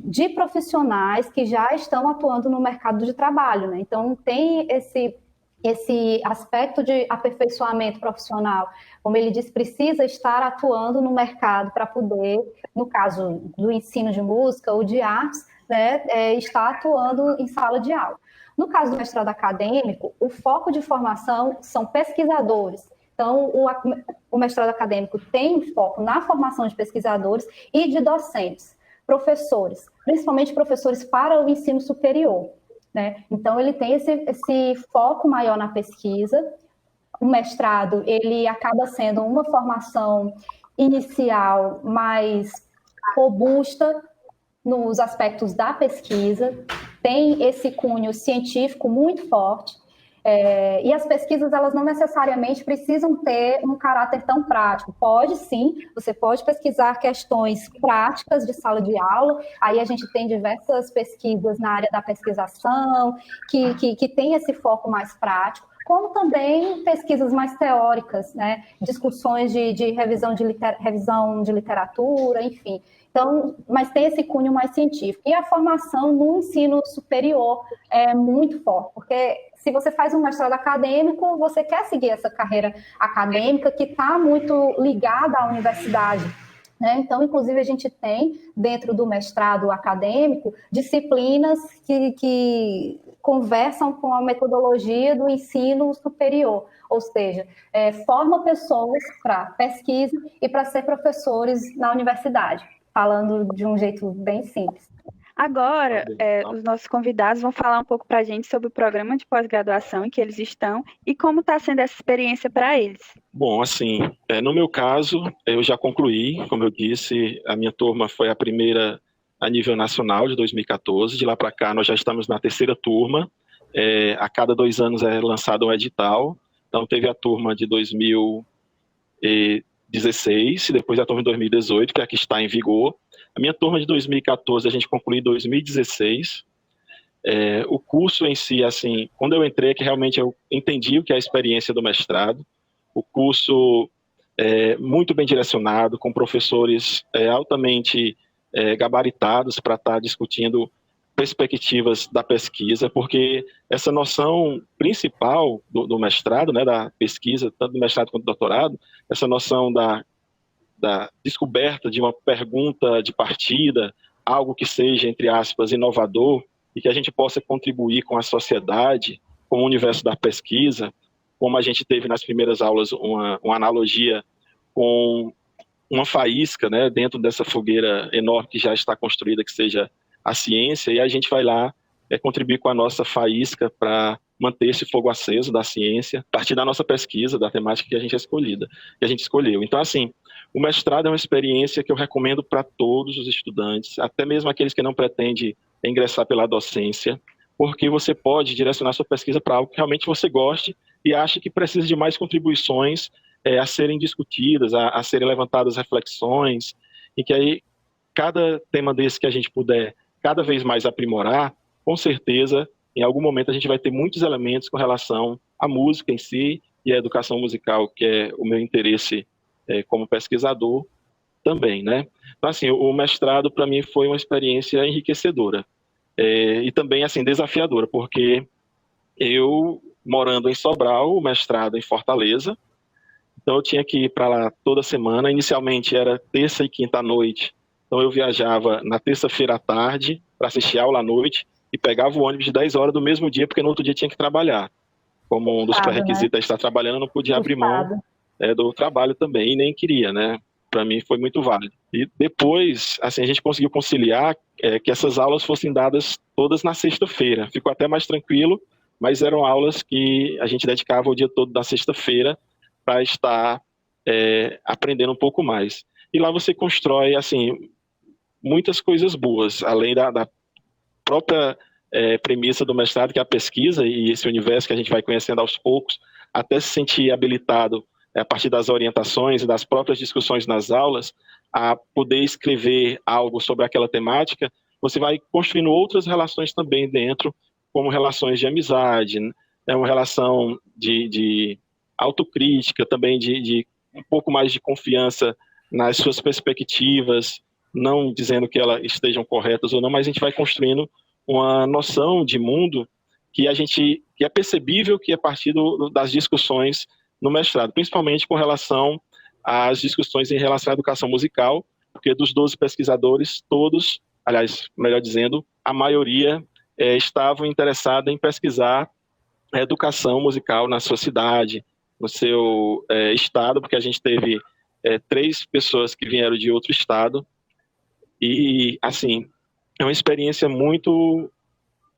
[SPEAKER 3] de profissionais que já estão atuando no mercado de trabalho, né? Então, tem esse aspecto de aperfeiçoamento profissional. Como ele disse, precisa estar atuando no mercado para poder, no caso do ensino de música ou de artes, né, estar atuando em sala de aula. No caso do mestrado acadêmico, o foco de formação são pesquisadores. Então, o mestrado acadêmico tem foco na formação de pesquisadores e de docentes, professores, principalmente professores para o ensino superior, né? Então, ele tem esse foco maior na pesquisa. O mestrado, ele acaba sendo uma formação inicial mais robusta nos aspectos da pesquisa, tem esse cunho científico muito forte, e as pesquisas, elas não necessariamente precisam ter um caráter tão prático. Pode sim, você pode pesquisar questões práticas de sala de aula, aí a gente tem diversas pesquisas na área da pesquisação, que tem esse foco mais prático, como também pesquisas mais teóricas, né? Discussões de revisão de literatura, enfim. Então, mas tem esse cunho mais científico. E a formação no ensino superior é muito forte, porque se você faz um mestrado acadêmico, você quer seguir essa carreira acadêmica que está muito ligada à universidade. né? Então, inclusive, a gente tem, dentro do mestrado acadêmico, disciplinas que conversam com a metodologia do ensino superior, ou seja, forma pessoas para pesquisa e para ser professores na universidade, falando de um jeito bem simples.
[SPEAKER 1] Agora, os nossos convidados vão falar um pouco para a gente sobre o programa de pós-graduação em que eles estão e como está sendo essa experiência para eles.
[SPEAKER 2] Bom, assim, no meu caso, eu já concluí, como eu disse, a minha turma foi a primeira a nível nacional de 2014, de lá para cá nós já estamos na terceira turma, a cada 2 anos é lançado um edital, então teve a turma de 2016 e depois a turma de 2018, que é a que está em vigor. A minha turma de 2014 a gente concluiu em 2016. O curso em si, assim, quando eu entrei, que realmente eu entendi o que é a experiência do mestrado. O curso é muito bem direcionado, com professores altamente gabaritados para estar discutindo perspectivas da pesquisa, porque essa noção principal do mestrado, né, da pesquisa, tanto do mestrado quanto do doutorado, essa noção da descoberta de uma pergunta de partida, algo que seja, entre aspas, inovador, e que a gente possa contribuir com a sociedade, com o universo da pesquisa, como a gente teve nas primeiras aulas uma analogia com uma faísca, né, dentro dessa fogueira enorme que já está construída, que seja a ciência, e a gente vai lá contribuir com a nossa faísca para manter esse fogo aceso da ciência, a partir da nossa pesquisa, da temática que a gente escolheu. Então, assim, o mestrado é uma experiência que eu recomendo para todos os estudantes, até mesmo aqueles que não pretendem ingressar pela docência, porque você pode direcionar sua pesquisa para algo que realmente você goste e acha que precisa de mais contribuições a serem discutidas, a serem levantadas reflexões, e que aí cada tema desse que a gente puder cada vez mais aprimorar, com certeza, em algum momento a gente vai ter muitos elementos com relação à música em si e à educação musical, que é o meu interesse como pesquisador também, né? Então, assim, o mestrado para mim foi uma experiência enriquecedora e também, assim, desafiadora, porque eu, morando em Sobral, o mestrado em Fortaleza, então eu tinha que ir para lá toda semana. Inicialmente era terça e quinta à noite, então eu viajava na terça-feira à tarde para assistir aula à noite e pegava o ônibus de 10 horas do mesmo dia, porque no outro dia tinha que trabalhar. Como um dos pré-requisitos é estar trabalhando, eu não podia abrir mão do trabalho também, e nem queria, né? Para mim foi muito válido. E depois, assim, a gente conseguiu conciliar que essas aulas fossem dadas todas na sexta-feira. Ficou até mais tranquilo, mas eram aulas que a gente dedicava o dia todo da sexta-feira para estar aprendendo um pouco mais. E lá você constrói, assim, muitas coisas boas, além da própria premissa do mestrado, que é a pesquisa e esse universo que a gente vai conhecendo aos poucos, até se sentir habilitado a partir das orientações e das próprias discussões nas aulas, a poder escrever algo sobre aquela temática. Você vai construindo outras relações também dentro, como relações de amizade, uma relação de autocrítica, também de um pouco mais de confiança nas suas perspectivas, não dizendo que elas estejam corretas ou não, mas a gente vai construindo uma noção de mundo que é percebível que é a partir das discussões no mestrado, principalmente com relação às discussões em relação à educação musical, porque dos 12 pesquisadores, todos, aliás, melhor dizendo, a maioria estavam interessados em pesquisar a educação musical na sua cidade, no seu estado, porque a gente teve 3 pessoas que vieram de outro estado, e, assim, é uma experiência muito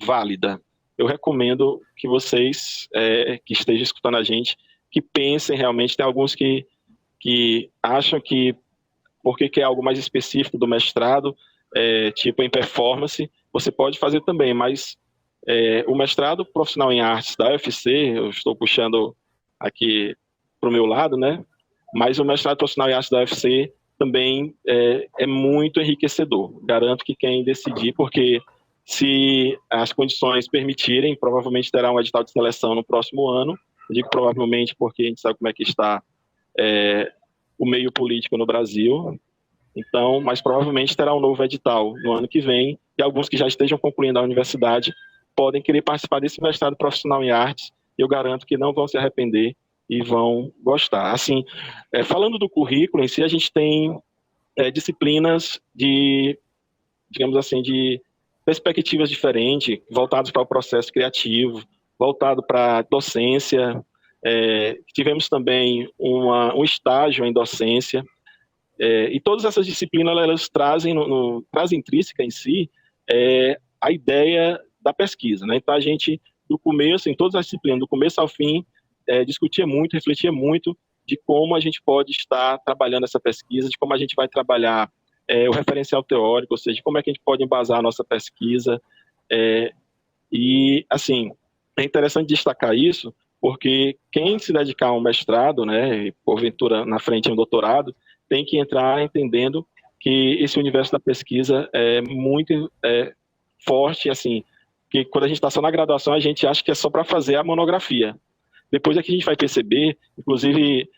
[SPEAKER 2] válida. Eu recomendo que vocês, que estejam escutando a gente, que pensem realmente. Tem alguns que acham que, porque quer algo mais específico do mestrado, tipo em performance, você pode fazer também, mas o mestrado profissional em artes da UFC, eu estou puxando aqui para o meu lado, né? Mas o mestrado profissional em artes da UFC também é muito enriquecedor. Garanto que quem decidir, porque se as condições permitirem, provavelmente terá um edital de seleção no próximo ano. Eu digo provavelmente porque a gente sabe como é que está o meio político no Brasil. Então, mas provavelmente terá um novo edital no ano que vem, e alguns que já estejam concluindo a universidade podem querer participar desse mestrado profissional em artes. Eu garanto que não vão se arrepender e vão gostar. Assim, falando do currículo em si, a gente tem disciplinas de, digamos assim, de perspectivas diferentes, voltados para o processo criativo, voltado para a docência. Tivemos também um estágio em docência, e todas essas disciplinas elas trazem, trazem intrínseca em si a ideia da pesquisa, né? Então a gente, do começo, em todas as disciplinas, do começo ao fim, discutia muito, refletia muito de como a gente pode estar trabalhando essa pesquisa, de como a gente vai trabalhar o referencial teórico, ou seja, como é que a gente pode embasar a nossa pesquisa. E, assim, é interessante destacar isso, porque quem se dedicar a um mestrado, né, porventura na frente a um doutorado, tem que entrar entendendo que esse universo da pesquisa é muito forte, assim, que quando a gente está só na graduação, a gente acha que é só para fazer a monografia. Depois é que a gente vai perceber, inclusive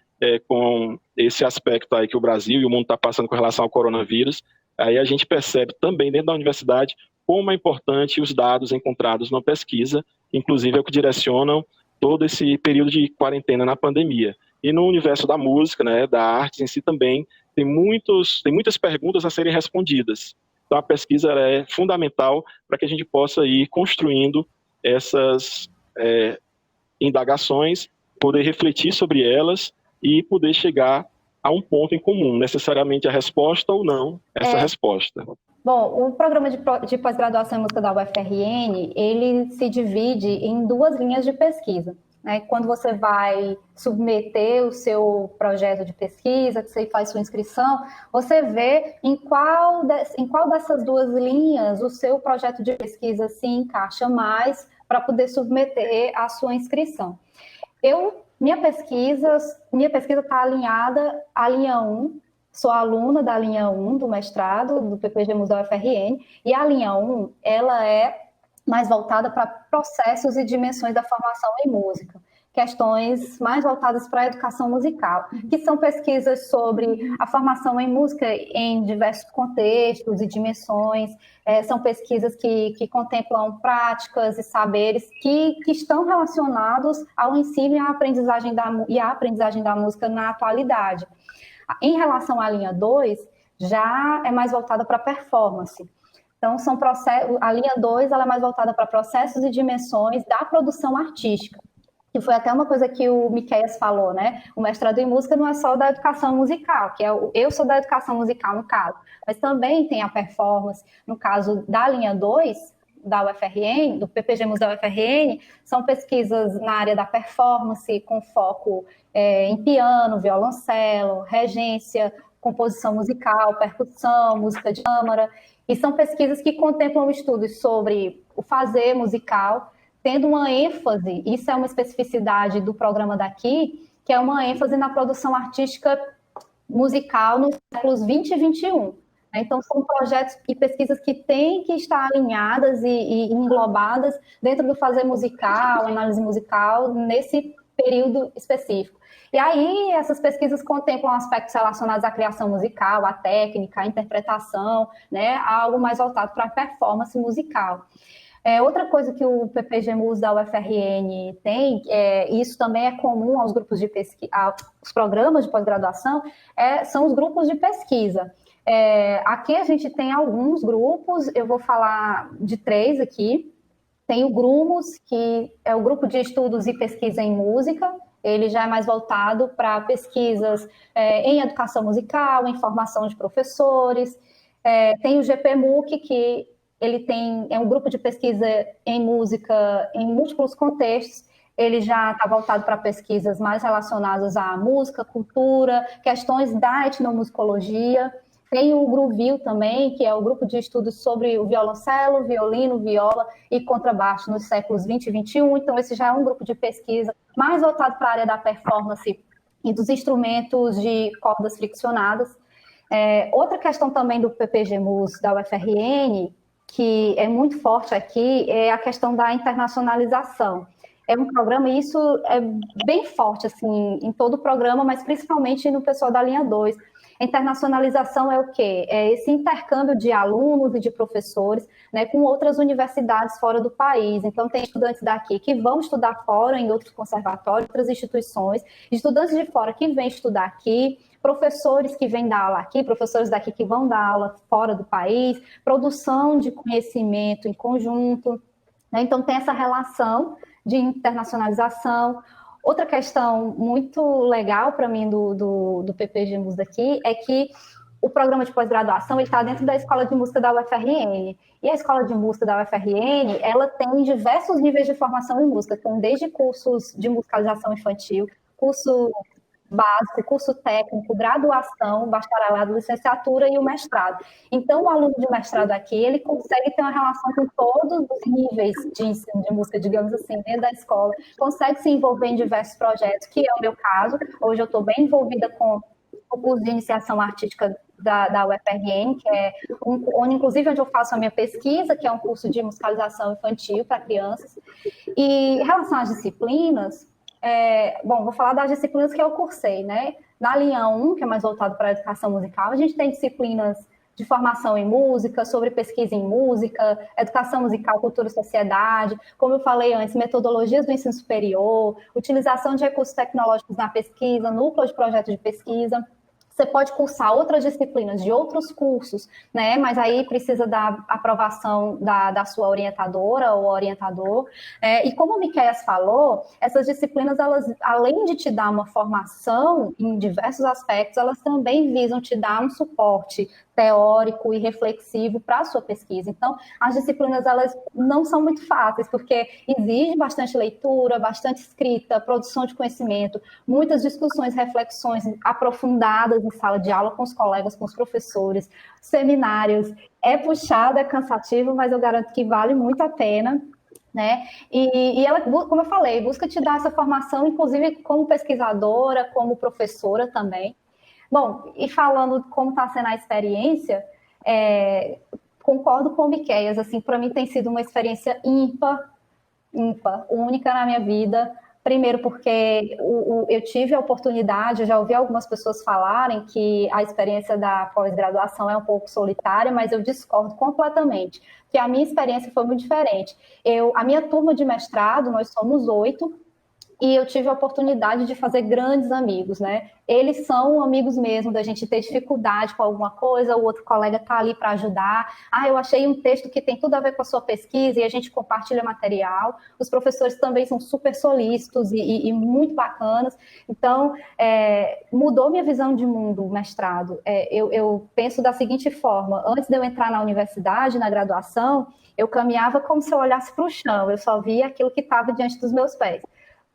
[SPEAKER 2] com esse aspecto aí que o Brasil e o mundo está passando com relação ao coronavírus, aí a gente percebe também dentro da universidade como é importante os dados encontrados na pesquisa, inclusive é o que direcionam todo esse período de quarentena na pandemia. E no universo da música, né, da arte em si também, tem muitas perguntas a serem respondidas. Então a pesquisa é fundamental para que a gente possa ir construindo essas indagações, poder refletir sobre elas e poder chegar a um ponto em comum, necessariamente a resposta ou não essa resposta.
[SPEAKER 3] Bom, o programa de pós-graduação em música da UFRN, ele se divide em 2 linhas de pesquisa. Né? Quando você vai submeter o seu projeto de pesquisa, que você faz sua inscrição, você vê em qual dessas 2 linhas o seu projeto de pesquisa se encaixa mais para poder submeter a sua inscrição. Minha pesquisa está alinhada à linha 1, sou aluna da linha 1 do mestrado, do PPG Música da UFRN, e a linha 1, ela é mais voltada para processos e dimensões da formação em música, questões mais voltadas para a educação musical, que são pesquisas sobre a formação em música em diversos contextos e dimensões, são pesquisas que contemplam práticas e saberes que estão relacionados ao ensino e à aprendizagem da música na atualidade. Em relação à linha 2, já é mais voltada para performance. Então, a linha 2 ela é mais voltada para processos e dimensões da produção artística. E foi até uma coisa que o Miqueias falou, né? O mestrado em música não é só da educação musical, eu sou da educação musical no caso, mas também tem a performance. No caso da linha 2, da UFRN, do PPG Música da UFRN, são pesquisas na área da performance, com foco em piano, violoncelo, regência, composição musical, percussão, música de câmara, e são pesquisas que contemplam estudos sobre o fazer musical, tendo uma ênfase, isso é uma especificidade do programa daqui, que é uma ênfase na produção artística musical nos séculos 20 e 21. Então, são projetos e pesquisas que têm que estar alinhadas e englobadas dentro do fazer musical, análise musical, nesse período específico. E aí, essas pesquisas contemplam aspectos relacionados à criação musical, à técnica, à interpretação, né, algo mais voltado para a performance musical. Outra coisa que o PPG Música da UFRN tem, isso também é comum aos grupos de pesquisa, aos programas de pós-graduação, são os grupos de pesquisa. Aqui a gente tem alguns grupos, eu vou falar de 3 aqui. Tem o GRUMOS, que é o Grupo de Estudos e Pesquisa em Música, ele já é mais voltado para pesquisas em educação musical, em formação de professores. Tem o GPMUC, que ele é um grupo de pesquisa em música em múltiplos contextos. Ele já está voltado para pesquisas mais relacionadas à música, cultura, questões da etnomusicologia. Tem o GRUVIL também, que é o grupo de estudos sobre o violoncelo, violino, viola e contrabaixo nos séculos 20 e 21. Então, esse já é um grupo de pesquisa mais voltado para a área da performance e dos instrumentos de cordas friccionadas. Outra questão também do PPG Mus da UFRN, que é muito forte aqui, é a questão da internacionalização. É um programa, e isso é bem forte assim, em todo o programa, mas principalmente no pessoal da linha 2. A internacionalização é o quê? É esse intercâmbio de alunos e de professores, né, com outras universidades fora do país. Então, tem estudantes daqui que vão estudar fora, em outros conservatórios, outras instituições, estudantes de fora que vêm estudar aqui, professores que vêm dar aula aqui, professores daqui que vão dar aula fora do país, produção de conhecimento em conjunto, né? Então, tem essa relação de internacionalização. Outra questão muito legal para mim do PPG Mus daqui é que o programa de pós-graduação está dentro da Escola de Música da UFRN. E a Escola de Música da UFRN, ela tem diversos níveis de formação em música, tem desde cursos de musicalização infantil, curso básico, curso técnico, graduação, bacharelado, licenciatura e o mestrado. Então, o aluno de mestrado aqui, ele consegue ter uma relação com todos os níveis de ensino de música, digamos assim, dentro da escola, consegue se envolver em diversos projetos, que é o meu caso. Hoje eu estou bem envolvida com o curso de iniciação artística da UFRN, que é inclusive onde eu faço a minha pesquisa, que é um curso de musicalização infantil para crianças. E em relação às disciplinas, vou falar das disciplinas que eu cursei, né? Na linha 1, que é mais voltado para a educação musical, a gente tem disciplinas de formação em música, sobre pesquisa em música, educação musical, cultura e sociedade, como eu falei antes, metodologias do ensino superior, utilização de recursos tecnológicos na pesquisa, núcleo de projeto de pesquisa. Você pode cursar outras disciplinas de outros cursos, né? Mas aí precisa da aprovação da sua orientadora ou orientador. E como o Miqueias falou, essas disciplinas, elas, além de te dar uma formação em diversos aspectos, elas também visam te dar um suporte teórico e reflexivo para a sua pesquisa. Então, as disciplinas, elas não são muito fáceis, porque exige bastante leitura, bastante escrita, produção de conhecimento, muitas discussões, reflexões aprofundadas em sala de aula com os colegas, com os professores, seminários. É puxado, é cansativo, mas eu garanto que vale muito a pena, né? E ela, como eu falei, busca te dar essa formação, inclusive como pesquisadora, como professora também. Bom, e falando como está sendo a experiência, concordo com o Miqueias, assim, para mim tem sido uma experiência ímpar, única na minha vida. Primeiro porque eu tive a oportunidade, eu já ouvi algumas pessoas falarem que a experiência da pós-graduação é um pouco solitária, mas eu discordo completamente, porque a minha experiência foi muito diferente. A minha turma de mestrado, nós somos 8, e eu tive a oportunidade de fazer grandes amigos, né? Eles são amigos mesmo, da gente ter dificuldade com alguma coisa, o outro colega está ali para ajudar. Eu achei um texto que tem tudo a ver com a sua pesquisa e a gente compartilha material. Os professores também são super solícitos e muito bacanas. Então, mudou minha visão de mundo, o mestrado. Eu penso da seguinte forma: antes de eu entrar na universidade, na graduação, eu caminhava como se eu olhasse para o chão, eu só via aquilo que estava diante dos meus pés.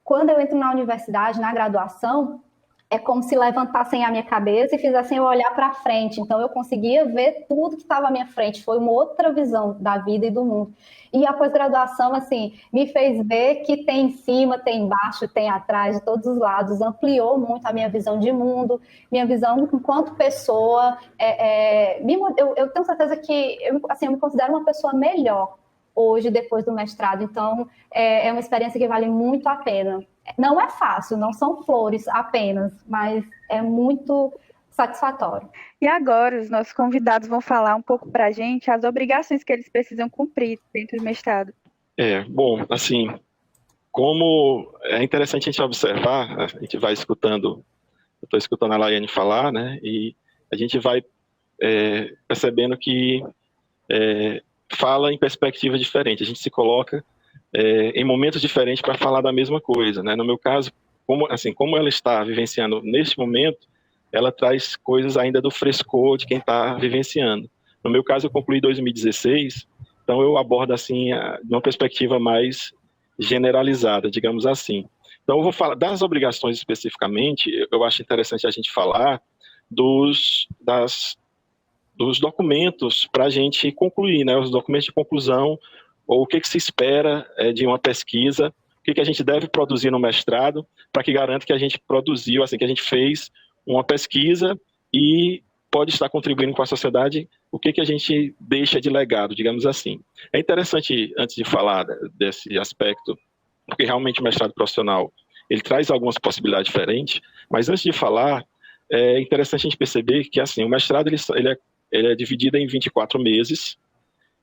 [SPEAKER 3] Quando eu entro na universidade, na graduação, é como se levantassem a minha cabeça e fizessem eu olhar para frente. Então, eu conseguia ver tudo que estava à minha frente. Foi uma outra visão da vida e do mundo. E a pós-graduação, assim, me fez ver que tem em cima, tem embaixo, tem atrás, de todos os lados. Ampliou muito a minha visão de mundo, minha visão enquanto pessoa. Eu tenho certeza que eu me considero uma pessoa melhor hoje, depois do mestrado. Então, é uma experiência que vale muito a pena. Não é fácil, não são flores apenas, mas é muito satisfatório.
[SPEAKER 1] E agora, os nossos convidados vão falar um pouco para a gente as obrigações que eles precisam cumprir dentro do mestrado.
[SPEAKER 2] Bom, assim, como é interessante a gente observar, a gente vai escutando, eu estou escutando a Laiane falar, né, e a gente vai percebendo que fala em perspectiva diferente, a gente se coloca em momentos diferentes para falar da mesma coisa, né? No meu caso, como ela está vivenciando neste momento, ela traz coisas ainda do frescor de quem está vivenciando. No meu caso, eu concluí em 2016, então eu abordo assim de uma perspectiva mais generalizada, digamos assim. Então eu vou falar das obrigações especificamente. Eu acho interessante a gente falar dos documentos para a gente concluir, né? Os documentos de conclusão, ou o que se espera de uma pesquisa, o que a gente deve produzir no mestrado, para que garanta que a gente produziu, assim, que a gente fez uma pesquisa e pode estar contribuindo com a sociedade, o que a gente deixa de legado, digamos assim. É interessante, antes de falar desse aspecto, porque realmente o mestrado profissional, ele traz algumas possibilidades diferentes, mas antes de falar, é interessante a gente perceber que, assim, o mestrado ele é dividido em 24 meses,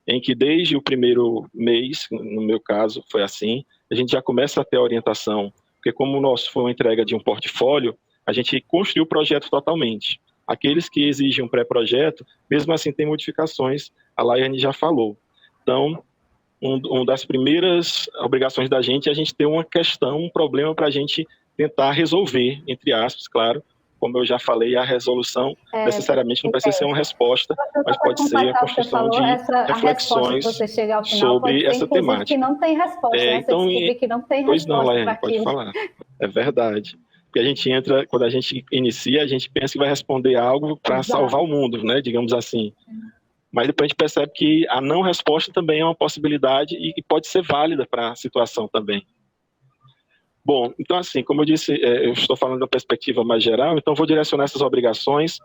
[SPEAKER 2] em que desde o primeiro mês, no meu caso foi assim, a gente já começa a ter a orientação, porque como o nosso foi uma entrega de um portfólio, a gente construiu o projeto totalmente. Aqueles que exigem um pré-projeto, mesmo assim tem modificações, a Laiane já falou. Então, uma das primeiras obrigações da gente é a gente ter uma questão, um problema para a gente tentar resolver, entre aspas, claro. Como eu já falei, a resolução necessariamente não precisa ser uma resposta, mas pode ser a construção de reflexões sobre essa temática.
[SPEAKER 3] Que não tem resposta, né?
[SPEAKER 2] Então,
[SPEAKER 3] que não tem
[SPEAKER 2] pois
[SPEAKER 3] resposta.
[SPEAKER 2] Não, Laiane, pode falar. É verdade. Porque a gente entra, quando a gente inicia, a gente pensa que vai responder algo para salvar o mundo, né? Digamos assim. Mas depois a gente percebe que a não resposta também é uma possibilidade e pode ser válida para a situação também. Bom, então assim, como eu disse, eu estou falando da perspectiva mais geral, então vou direcionar essas obrigações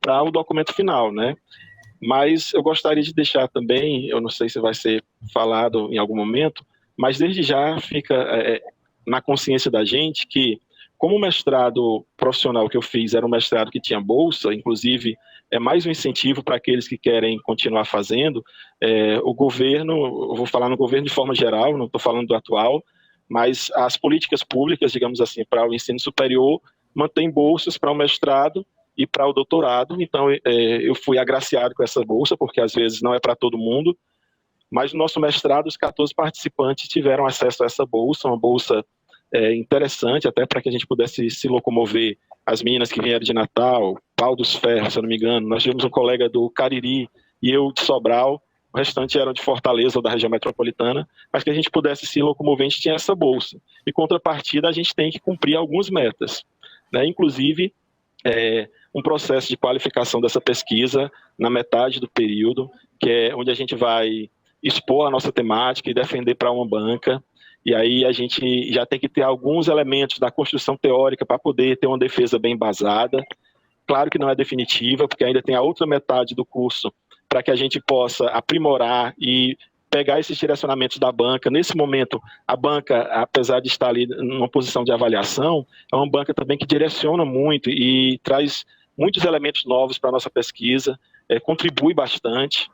[SPEAKER 2] para o documento final, né? Mas eu gostaria de deixar também, eu não sei se vai ser falado em algum momento, mas desde já fica na consciência da gente que, como o mestrado profissional que eu fiz era um mestrado que tinha bolsa, inclusive é mais um incentivo para aqueles que querem continuar fazendo, o governo, eu vou falar no governo de forma geral, não estou falando do atual, mas as políticas públicas, digamos assim, para o ensino superior, mantêm bolsas para o mestrado e para o doutorado. Então, eu fui agraciado com essa bolsa, porque às vezes não é para todo mundo, mas no nosso mestrado, os 14 participantes tiveram acesso a essa bolsa, uma bolsa interessante, até para que a gente pudesse se locomover. As meninas que vieram de Natal, Pau dos Ferros, se eu não me engano, nós tivemos um colega do Cariri e eu de Sobral, o restante eram de Fortaleza ou da região metropolitana, mas que a gente pudesse se locomover, a gente tinha essa bolsa. E, contrapartida, a gente tem que cumprir algumas metas, né? Inclusive, um processo de qualificação dessa pesquisa na metade do período, que é onde a gente vai expor a nossa temática e defender para uma banca. E aí a gente já tem que ter alguns elementos da construção teórica para poder ter uma defesa bem embasada. Claro que não é definitiva, porque ainda tem a outra metade do curso para que a gente possa aprimorar e pegar esses direcionamentos da banca. Nesse momento, a banca, apesar de estar ali numa posição de avaliação, é uma banca também que direciona muito e traz muitos elementos novos para a nossa pesquisa, contribui bastante.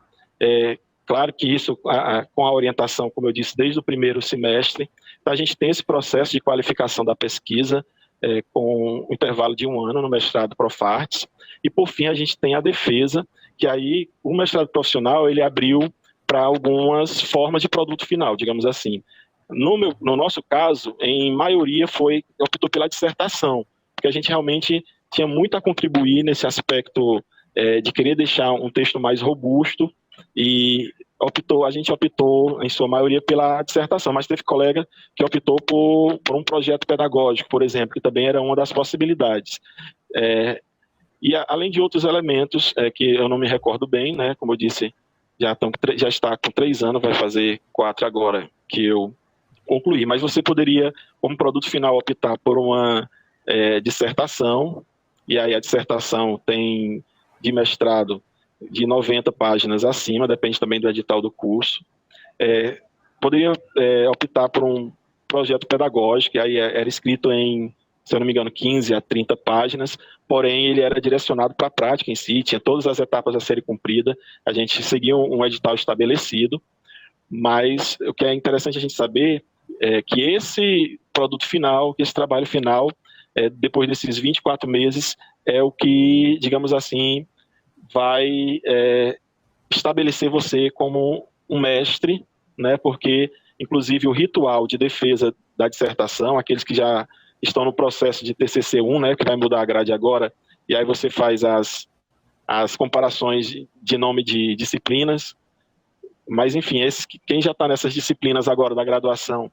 [SPEAKER 2] Claro que isso, com a orientação, como eu disse, desde o primeiro semestre, a gente tem esse processo de qualificação da pesquisa, com um intervalo de 1 ano no mestrado Profartes, e por fim a gente tem a defesa, que aí o mestrado profissional ele abriu para algumas formas de produto final, digamos assim. No nosso caso, em maioria optou pela dissertação, porque a gente realmente tinha muito a contribuir nesse aspecto de querer deixar um texto mais robusto, e a gente optou, em sua maioria, pela dissertação, mas teve colega que optou por um projeto pedagógico, por exemplo, que também era uma das possibilidades. E além de outros elementos que eu não me recordo bem, né, como eu disse, já está com 3 anos, vai fazer 4 agora que eu concluí, mas você poderia, como produto final, optar por uma dissertação, e aí a dissertação tem de mestrado de 90 páginas acima, depende também do edital do curso. Poderia optar por um projeto pedagógico, que aí era escrito em, se eu não me engano, 15 a 30 páginas, porém ele era direcionado para a prática em si, tinha todas as etapas a serem cumpridas, a gente seguia um edital estabelecido, mas o que é interessante a gente saber é que esse produto final, que esse trabalho final, depois desses 24 meses, é o que, digamos assim, vai estabelecer você como um mestre, né? Porque, inclusive, o ritual de defesa da dissertação, aqueles que já estão no processo de TCC1, né, que vai mudar a grade agora, e aí você faz as comparações de nome de disciplinas, mas, enfim, quem já está nessas disciplinas agora da graduação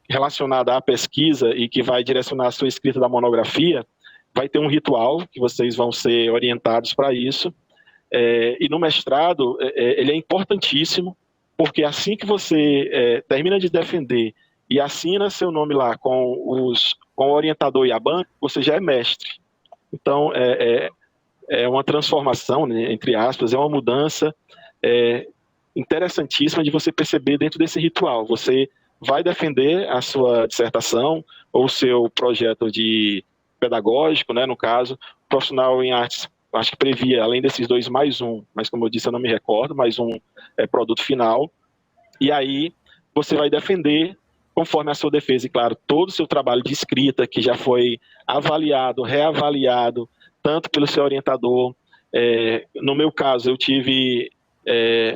[SPEAKER 2] relacionada à pesquisa e que vai direcionar a sua escrita da monografia, vai ter um ritual que vocês vão ser orientados para isso, e no mestrado ele é importantíssimo, porque assim que você termina de defender e assina seu nome lá com o orientador e a banca, você já é mestre. Então é uma transformação, né, entre aspas, é uma mudança interessantíssima de você perceber dentro desse ritual. Você vai defender a sua dissertação ou o seu projeto pedagógico, né, no caso, profissional em artes, acho que previa, além desses 2, mais um, mas como eu disse, eu não me recordo, mais um produto final, e aí você vai defender conforme a sua defesa, e claro, todo o seu trabalho de escrita, que já foi avaliado, reavaliado, tanto pelo seu orientador. No meu caso, eu tive,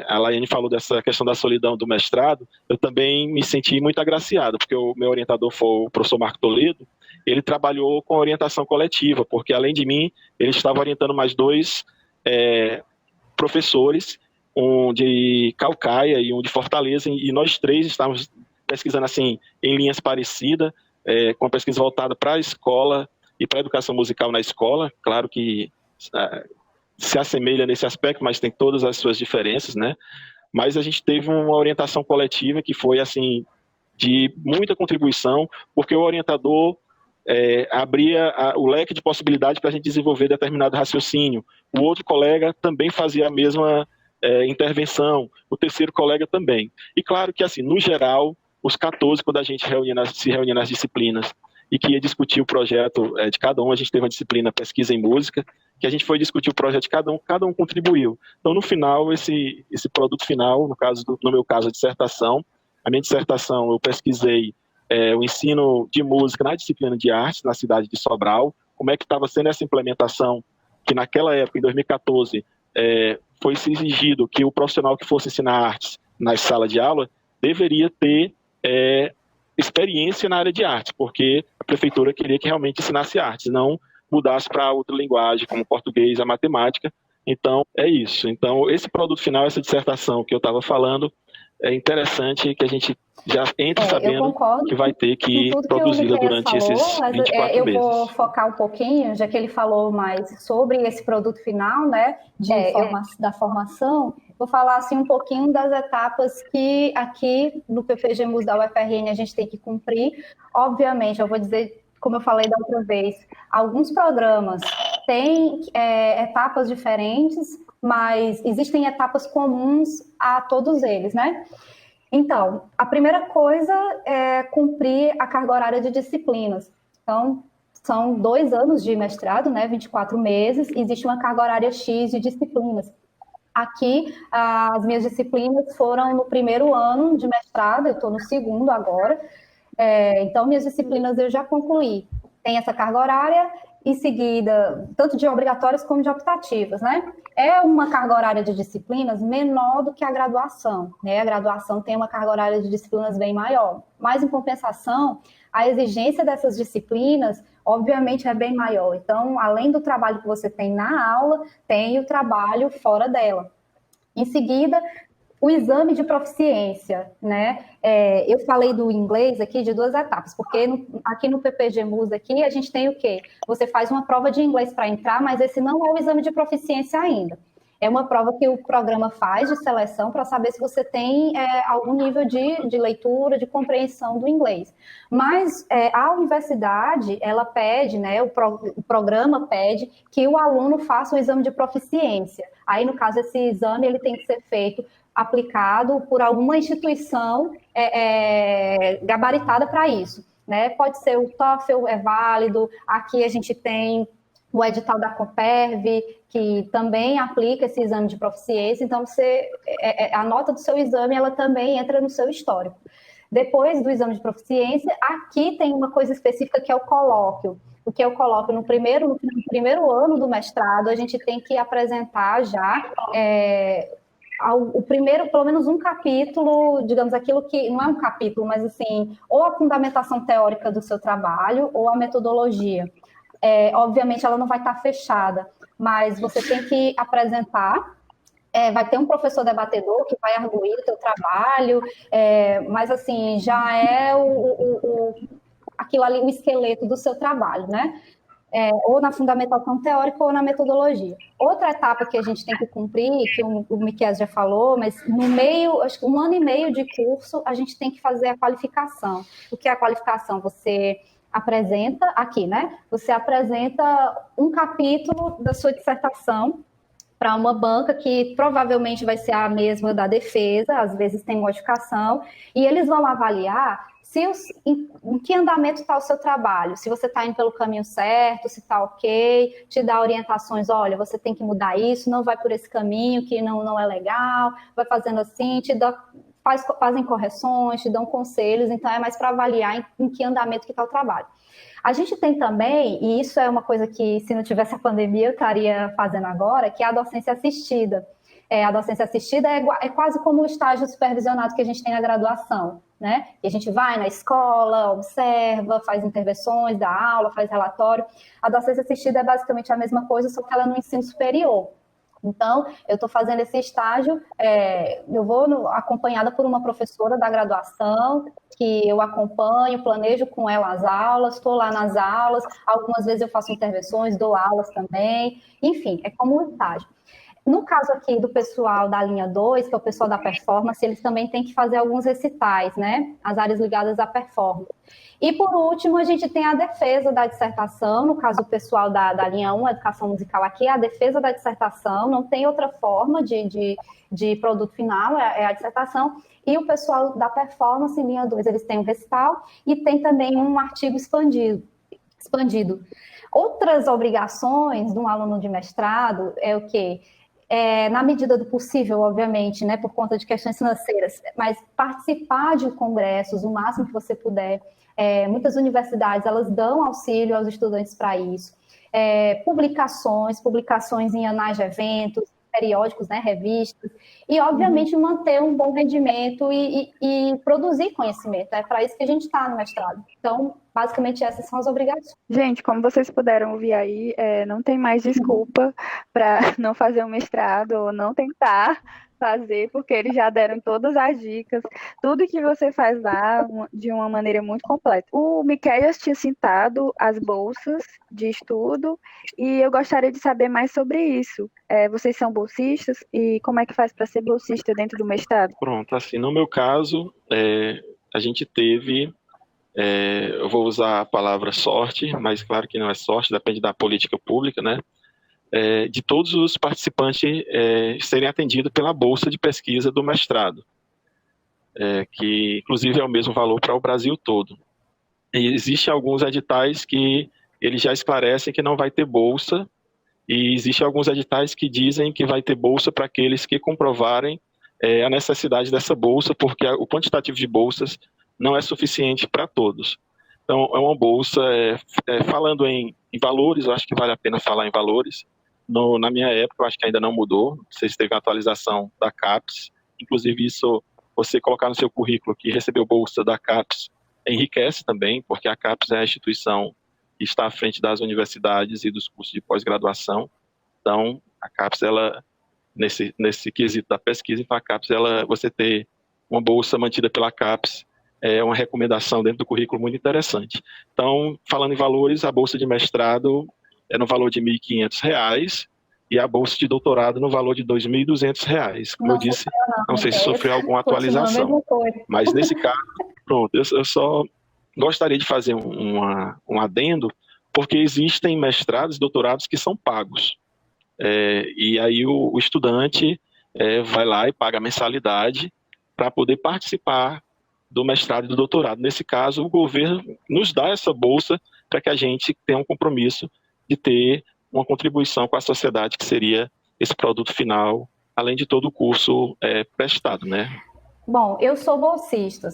[SPEAKER 2] a Laiane falou dessa questão da solidão do mestrado, eu também me senti muito agraciado, porque o meu orientador foi o professor Marco Toledo. Ele trabalhou com orientação coletiva, porque além de mim, ele estava orientando mais 2 professores, um de Caucaia e um de Fortaleza, e nós 3 estávamos pesquisando assim, em linhas parecidas, com pesquisa voltada para a escola e para a educação musical na escola. Claro que se assemelha nesse aspecto, mas tem todas as suas diferenças, né? Mas a gente teve uma orientação coletiva que foi assim, de muita contribuição, porque o orientador abria o leque de possibilidades para a gente desenvolver determinado raciocínio. O outro colega também fazia a mesma intervenção, o terceiro colega também. E claro que, assim, no geral, os 14, quando a gente se reunia nas disciplinas e que ia discutir o projeto de cada um, a gente teve uma disciplina pesquisa em música, que a gente foi discutir o projeto de cada um contribuiu. Então, no final, esse produto final, no meu caso, a dissertação, a minha dissertação eu pesquisei o ensino de música na disciplina de artes na cidade de Sobral, como é que estava sendo essa implementação, que naquela época, em 2014, foi se exigido que o profissional que fosse ensinar artes na sala de aula deveria ter experiência na área de artes, porque a prefeitura queria que realmente ensinasse artes, não mudasse para outra linguagem, como o português, a matemática. Então, é isso. Então, esse produto final, essa dissertação que eu estava falando, é interessante que a gente já entre sabendo que vai ter que produzi-la durante esses 24 meses.
[SPEAKER 3] Eu vou focar um pouquinho, já que ele falou mais sobre esse produto final, né, da formação, vou falar assim, um pouquinho das etapas que aqui no PPG Mus da UFRN a gente tem que cumprir. Obviamente, eu vou dizer, como eu falei da outra vez, alguns programas têm etapas diferentes, mas existem etapas comuns a todos eles, né? Então, a primeira coisa é cumprir a carga horária de disciplinas. Então, são 2 anos de mestrado, né, 24 meses, existe uma carga horária X de disciplinas. Aqui, as minhas disciplinas foram no primeiro ano de mestrado, eu estou no segundo agora, então minhas disciplinas eu já concluí. Tem essa carga horária, em seguida, tanto de obrigatórias como de optativas, né? É uma carga horária de disciplinas menor do que a graduação, né? A graduação tem uma carga horária de disciplinas bem maior, mas em compensação, a exigência dessas disciplinas, obviamente, é bem maior. Então, além do trabalho que você tem na aula, tem o trabalho fora dela. Em seguida, o exame de proficiência, né? Eu falei do inglês aqui de 2 etapas, porque aqui no PPG Mus aqui a gente tem o quê? Você faz uma prova de inglês para entrar, mas esse não é o exame de proficiência ainda. É uma prova que o programa faz de seleção para saber se você tem algum nível de leitura, de compreensão do inglês. Mas a universidade, ela pede, né, o programa pede que o aluno faça o exame de proficiência. Aí, no caso, esse exame ele tem que ser feito aplicado por alguma instituição gabaritada para isso, né? Pode ser o TOEFL, é válido. Aqui a gente tem o edital da Comperv, que também aplica esse exame de proficiência. Então, a nota do seu exame ela também entra no seu histórico. Depois do exame de proficiência, aqui tem uma coisa específica que é o colóquio. O que eu coloco no primeiro ano do mestrado, a gente tem que apresentar já o primeiro, pelo menos um capítulo, digamos, aquilo que não é um capítulo, mas assim, ou a fundamentação teórica do seu trabalho, ou a metodologia. Obviamente, ela não vai estar fechada, mas você tem que apresentar. Vai ter um professor debatedor que vai arguir o teu trabalho, mas assim, já é aquilo ali, o esqueleto do seu trabalho, né? Ou na fundamentação teórica ou na metodologia. Outra etapa que a gente tem que cumprir, que o Miquel já falou, mas no meio, acho que 1 ano e meio de curso, a gente tem que fazer a qualificação. O que é a qualificação? Você apresenta, aqui, né? Você apresenta um capítulo da sua dissertação para uma banca que provavelmente vai ser a mesma da defesa, às vezes tem modificação, e eles vão avaliar em que andamento está o seu trabalho, se você está indo pelo caminho certo, se está ok, te dá orientações, olha, você tem que mudar isso, não vai por esse caminho que não é legal, vai fazendo assim, fazem correções, te dão conselhos, então é mais para avaliar em que andamento que está o trabalho. A gente tem também, e isso é uma coisa que, se não tivesse a pandemia, eu estaria fazendo agora, que é a docência assistida. A docência assistida é quase como o estágio supervisionado que a gente tem na graduação, né? E a gente vai na escola, observa, faz intervenções, dá aula, faz relatório. A docência assistida é basicamente a mesma coisa, só que ela é no ensino superior. Então, eu estou fazendo esse estágio, eu vou acompanhada por uma professora da graduação, que eu acompanho, planejo com ela as aulas, estou lá nas aulas, algumas vezes eu faço intervenções, dou aulas também, enfim, é como um estágio. No caso aqui do pessoal da linha 2, que é o pessoal da performance, eles também têm que fazer alguns recitais, né? As áreas ligadas à performance. E, por último, a gente tem a defesa da dissertação, no caso do pessoal da linha 1, educação musical aqui, a defesa da dissertação, não tem outra forma de produto final, é a dissertação. E o pessoal da performance, em linha 2, eles têm um recital e tem também um artigo expandido. Outras obrigações de um aluno de mestrado é o quê? Na medida do possível, obviamente, né, por conta de questões financeiras, mas participar de congressos o máximo que você puder. Muitas universidades, elas dão auxílio aos estudantes para isso. Publicações em anais de eventos, periódicos, né, revistas, e, obviamente, manter um bom rendimento e produzir conhecimento. É para isso que a gente está no mestrado. Então, basicamente, essas são as obrigações.
[SPEAKER 1] Gente, como vocês puderam ouvir aí, não tem mais desculpa para não fazer um mestrado ou não tentar fazer, porque eles já deram todas as dicas, tudo que você faz lá de uma maneira muito completa. O Miquéias tinha citado as bolsas de estudo e eu gostaria de saber mais sobre isso. Vocês são bolsistas e como é que faz para ser bolsista dentro do mestrado?
[SPEAKER 2] Pronto, assim, no meu caso, a gente teve, eu vou usar a palavra sorte, mas claro que não é sorte, depende da política pública, né? De todos os participantes serem atendidos pela bolsa de pesquisa do mestrado, que inclusive é o mesmo valor para o Brasil todo. E existem alguns editais que eles já esclarecem que não vai ter bolsa, e existem alguns editais que dizem que vai ter bolsa para aqueles que comprovarem a necessidade dessa bolsa, porque o quantitativo de bolsas não é suficiente para todos. Então, é uma bolsa, falando em valores, eu acho que vale a pena falar em valores. Na minha época, eu acho que ainda não mudou, não sei se teve uma atualização da CAPES, inclusive isso, você colocar no seu currículo que recebeu bolsa da CAPES, enriquece também, porque a CAPES é a instituição que está à frente das universidades e dos cursos de pós-graduação. Então, a CAPES, ela, nesse quesito da pesquisa, então a CAPES, você ter uma bolsa mantida pela CAPES, é uma recomendação dentro do currículo muito interessante. Então, falando em valores, a bolsa de mestrado é no valor de R$ 1.500 e a bolsa de doutorado no valor de R$ 2.200. Como eu disse, não sei se sofreu alguma atualização. Mas nesse caso, pronto, eu só gostaria de fazer um adendo, porque existem mestrados e doutorados que são pagos. E aí o estudante vai lá e paga a mensalidade para poder participar do mestrado e do doutorado. Nesse caso, o governo nos dá essa bolsa para que a gente tenha um compromisso de ter uma contribuição com a sociedade, que seria esse produto final, além de todo o curso prestado, né?
[SPEAKER 3] Bom, eu sou bolsista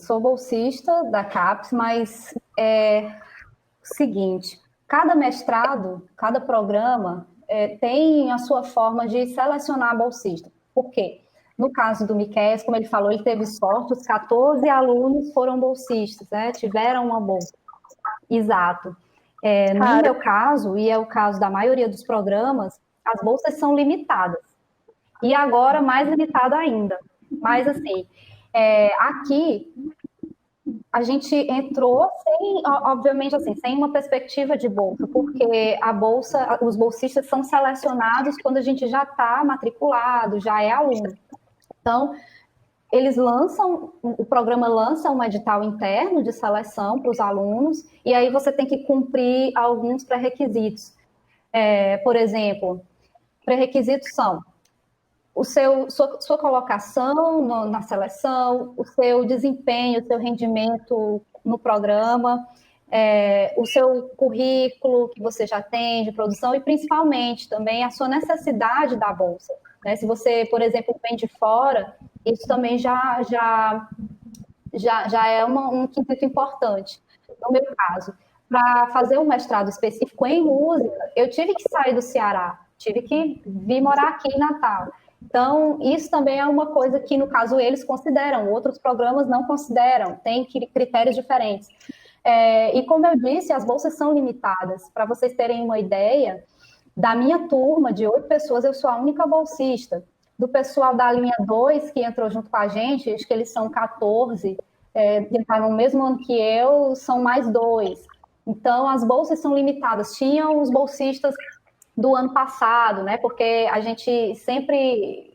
[SPEAKER 3] da CAPES, mas é o seguinte, cada mestrado, cada programa tem a sua forma de selecionar bolsista. Por quê? No caso do Miquéias, como ele falou, ele teve sorte, os 14 alunos foram bolsistas, né? Tiveram uma bolsa. Exato. No meu caso, e é o caso da maioria dos programas, as bolsas são limitadas. E agora, mais limitado ainda. Mas, assim, aqui, a gente entrou obviamente, assim, sem uma perspectiva de bolsa, porque os bolsistas são selecionados quando a gente já está matriculado, já é aluno. Então, o programa lança um edital interno de seleção para os alunos, e aí você tem que cumprir alguns pré-requisitos. Por exemplo, pré-requisitos são sua colocação na seleção, o seu desempenho, o seu rendimento no programa, o seu currículo que você já tem de produção e, principalmente, também a sua necessidade da bolsa. Né? Se você, por exemplo, vem de fora, Isso também já é um quesito importante. No meu caso, para fazer um mestrado específico em música, eu tive que sair do Ceará, tive que vir morar aqui em Natal. Então, isso também é uma coisa que, no caso, eles consideram, outros programas não consideram, tem critérios diferentes. E como eu disse, as bolsas são limitadas. Para vocês terem uma ideia, da minha turma de 8 pessoas, eu sou a única bolsista. Do pessoal da linha 2, que entrou junto com a gente, acho que eles são 14, que entraram no mesmo ano que eu, são mais 2. Então, as bolsas são limitadas. Tinham os bolsistas do ano passado, né? Porque a gente sempre,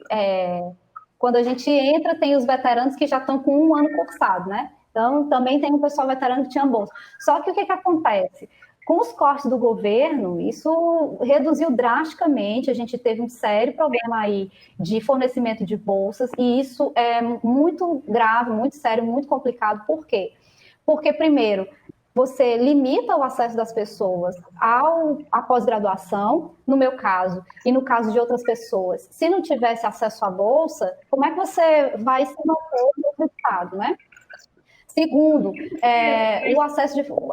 [SPEAKER 3] quando a gente entra, tem os veteranos que já estão com um ano cursado, né? Então, também tem um pessoal veterano que tinha bolsa. Só que o que acontece? Com os cortes do governo, isso reduziu drasticamente, a gente teve um sério problema aí de fornecimento de bolsas, e isso é muito grave, muito sério, muito complicado. Por quê? Porque, primeiro, você limita o acesso das pessoas à pós-graduação, no meu caso, e no caso de outras pessoas. Se não tivesse acesso à bolsa, como é que você vai se manter no estado, né? Segundo,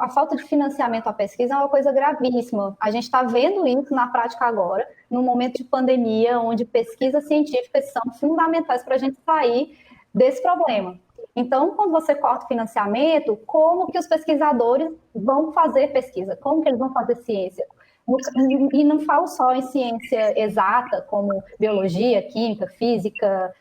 [SPEAKER 3] a falta de financiamento à pesquisa é uma coisa gravíssima. A gente está vendo isso na prática agora, no momento de pandemia, onde pesquisas científicas são fundamentais para a gente sair desse problema. Então, quando você corta o financiamento, como que os pesquisadores vão fazer pesquisa? Como que eles vão fazer ciência? E não falo só em ciência exata, como biologia, química, física,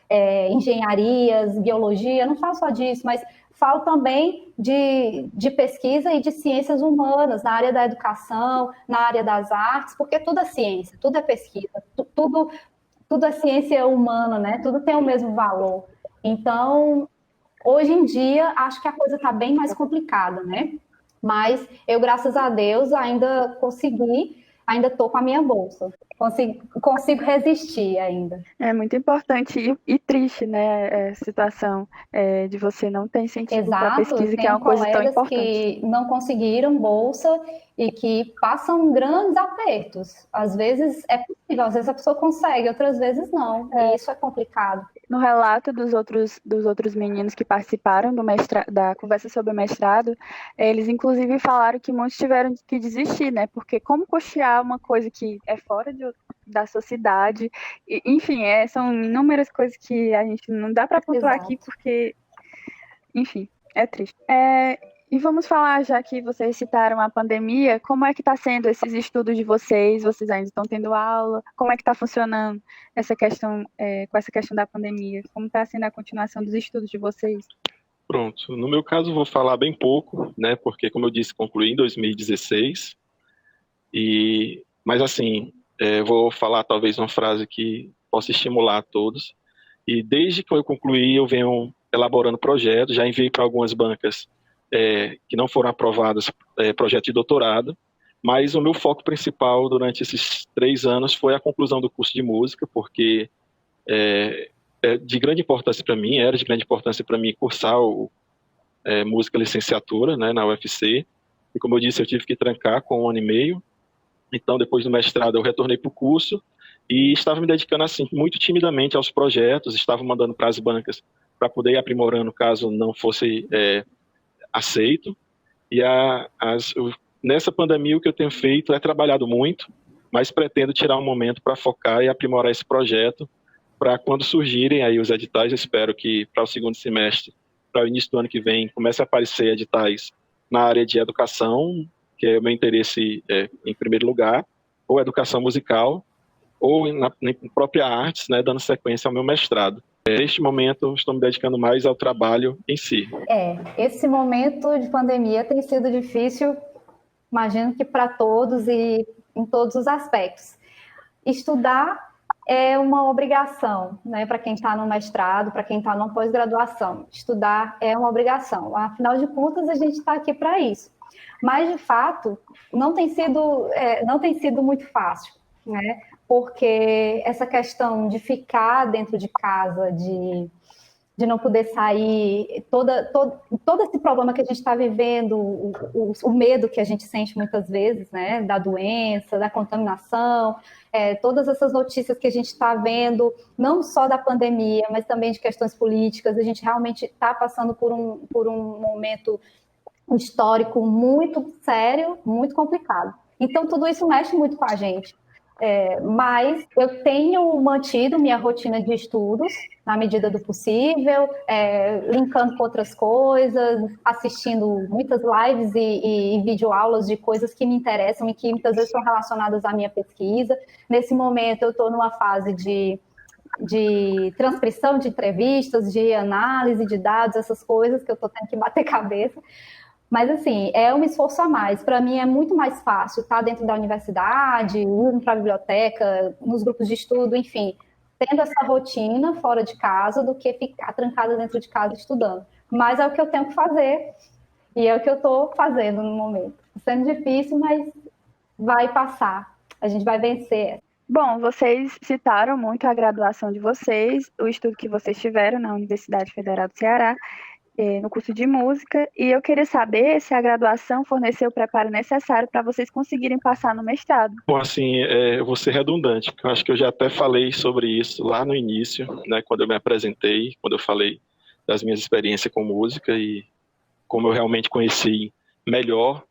[SPEAKER 3] engenharias, biologia, não falo só disso, mas falo também de pesquisa e de ciências humanas, na área da educação, na área das artes, porque tudo é ciência, tudo é pesquisa, tudo é ciência humana, né? Tudo tem o mesmo valor. Então, hoje em dia, acho que a coisa está bem mais complicada, né? Mas eu, graças a Deus, ainda estou com a minha bolsa. Consigo resistir ainda.
[SPEAKER 1] É muito importante e triste, né, a situação de você não ter incentivo para pesquisa, que é uma coisa tão importante.
[SPEAKER 3] Que não conseguiram bolsa e que passam grandes apertos. Às vezes é possível, às vezes a pessoa consegue, outras vezes não. E isso é complicado.
[SPEAKER 1] No relato dos outros meninos que participaram da conversa sobre o mestrado, eles inclusive falaram que muitos tiveram que desistir, né? Porque como custear uma coisa que é fora da sociedade, enfim, são inúmeras coisas que a gente não dá para pontuar aqui, porque, enfim, é triste. E vamos falar, já que vocês citaram a pandemia, como é que está sendo esses estudos de vocês? Vocês ainda estão tendo aula? Como é que está funcionando essa questão, com essa questão da pandemia? Como está sendo a continuação dos estudos de vocês?
[SPEAKER 2] Pronto, no meu caso vou falar bem pouco, né? Porque, como eu disse, concluí em 2016. Mas assim, vou falar talvez uma frase que possa estimular a todos. E desde que eu concluí, eu venho elaborando projetos, já enviei para algumas bancas que não foram aprovadas projeto de doutorado, mas o meu foco principal durante esses 3 anos foi a conclusão do curso de música, porque de grande importância para mim, era de grande importância para mim cursar música licenciatura, né, na UFC, e como eu disse, eu tive que trancar com 1 ano e meio, então depois do mestrado eu retornei para o curso e estava me dedicando assim, muito timidamente aos projetos, estava mandando para as bancas para poder ir aprimorando caso não fosse aceito. E nessa pandemia o que eu tenho feito é trabalhado muito, mas pretendo tirar um momento para focar e aprimorar esse projeto, para quando surgirem aí os editais, espero que para o segundo semestre, para o início do ano que vem, comece a aparecer editais na área de educação, que é o meu interesse em primeiro lugar, ou educação musical, ou na própria artes, né, dando sequência ao meu mestrado. Neste momento, estou me dedicando mais ao trabalho em si.
[SPEAKER 3] Esse momento de pandemia tem sido difícil, imagino que para todos e em todos os aspectos. Estudar é uma obrigação, né, para quem está no mestrado, para quem está numa pós-graduação. Estudar é uma obrigação. Afinal de contas, a gente está aqui para isso. Mas, de fato, não tem sido muito fácil, né? Porque essa questão de ficar dentro de casa, de de não poder sair, todo esse problema que a gente está vivendo, o medo que a gente sente muitas vezes, né, da doença, da contaminação, todas essas notícias que a gente está vendo, não só da pandemia, mas também de questões políticas, a gente realmente está passando por um momento histórico muito sério, muito complicado. Então, tudo isso mexe muito com a gente. Mas eu tenho mantido minha rotina de estudos na medida do possível, linkando com outras coisas, assistindo muitas lives e videoaulas de coisas que me interessam e que muitas vezes são relacionadas à minha pesquisa. Nesse momento, eu estou numa fase de transcrição de entrevistas, de análise de dados, essas coisas que eu estou tendo que bater cabeça. Mas, assim, é um esforço a mais. Para mim, é muito mais fácil estar dentro da universidade, ir para a biblioteca, nos grupos de estudo, enfim, tendo essa rotina fora de casa do que ficar trancada dentro de casa estudando. Mas é o que eu tenho que fazer e é o que eu estou fazendo no momento. Está sendo difícil, mas vai passar. A gente vai vencer.
[SPEAKER 1] Bom, vocês citaram muito a graduação de vocês, o estudo que vocês tiveram na Universidade Federal do Ceará, no curso de música, e eu queria saber se a graduação forneceu o preparo necessário para vocês conseguirem passar no mestrado.
[SPEAKER 2] Bom, assim, eu vou ser redundante, porque eu acho que eu já até falei sobre isso lá no início, né, quando eu me apresentei, quando eu falei das minhas experiências com música e como eu realmente conheci melhor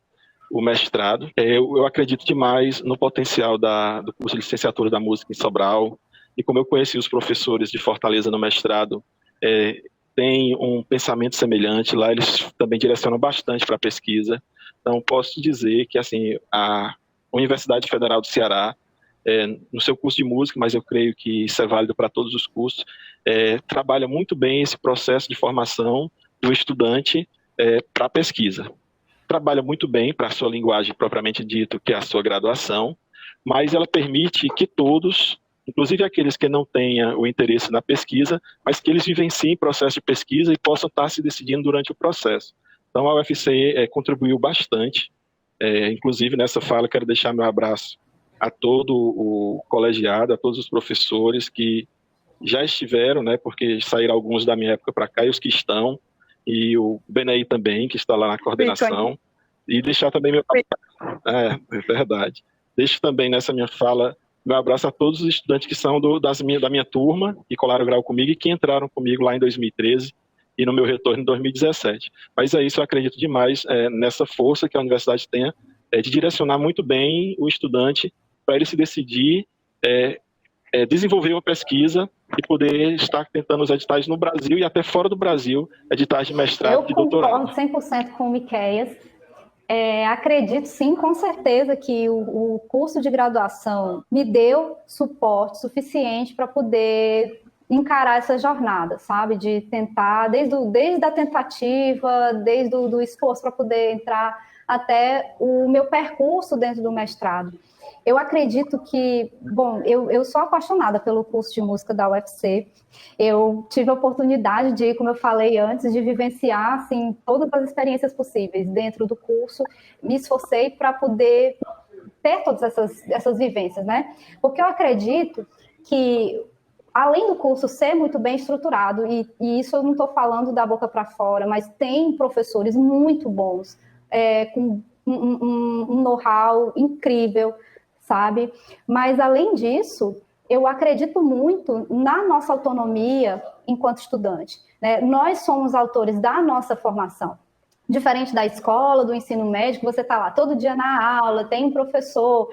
[SPEAKER 2] o mestrado. Eu acredito demais no potencial do curso de licenciatura da música em Sobral, e como eu conheci os professores de Fortaleza no mestrado, tem um pensamento semelhante, lá eles também direcionam bastante para a pesquisa. Então, posso dizer que assim, a Universidade Federal do Ceará, no seu curso de música, mas eu creio que isso é válido para todos os cursos, trabalha muito bem esse processo de formação do estudante para a pesquisa. Trabalha muito bem para a sua linguagem propriamente dito, que é a sua graduação, mas ela permite que todos, inclusive aqueles que não tenham o interesse na pesquisa, mas que eles vivenciem processo de pesquisa e possam estar se decidindo durante o processo. Então, a UFC contribuiu bastante. Inclusive, nessa fala, quero deixar meu abraço a todo o colegiado, a todos os professores que já estiveram, né, porque saíram alguns da minha época para cá, e os que estão, e o Benei também, que está lá na coordenação. E deixar também meu... É verdade. Deixo também nessa minha fala meu abraço a todos os estudantes que são da minha turma, que colaram grau comigo e que entraram comigo lá em 2013 e no meu retorno em 2017. Mas é isso, eu acredito demais nessa força que a universidade tem de direcionar muito bem o estudante para ele se decidir desenvolver uma pesquisa e poder estar tentando os editais no Brasil e até fora do Brasil, editais de mestrado e de doutorado.
[SPEAKER 3] Eu concordo 100% com o Miqueias. Acredito sim, com certeza, que o curso de graduação me deu suporte suficiente para poder encarar essa jornada, sabe? De tentar, desde a tentativa, desde o esforço para poder entrar até o meu percurso dentro do mestrado. Eu acredito que, bom, eu sou apaixonada pelo curso de música da UFC. Eu tive a oportunidade de, como eu falei antes, de vivenciar assim, todas as experiências possíveis dentro do curso. Me esforcei para poder ter todas essas vivências, né? Porque eu acredito que, além do curso ser muito bem estruturado, e isso eu não estou falando da boca para fora, mas tem professores muito bons, com um know-how incrível, sabe? Mas, além disso, eu acredito muito na nossa autonomia enquanto estudante, né? Nós somos autores da nossa formação. Diferente da escola, do ensino médio, você está lá todo dia na aula, tem um professor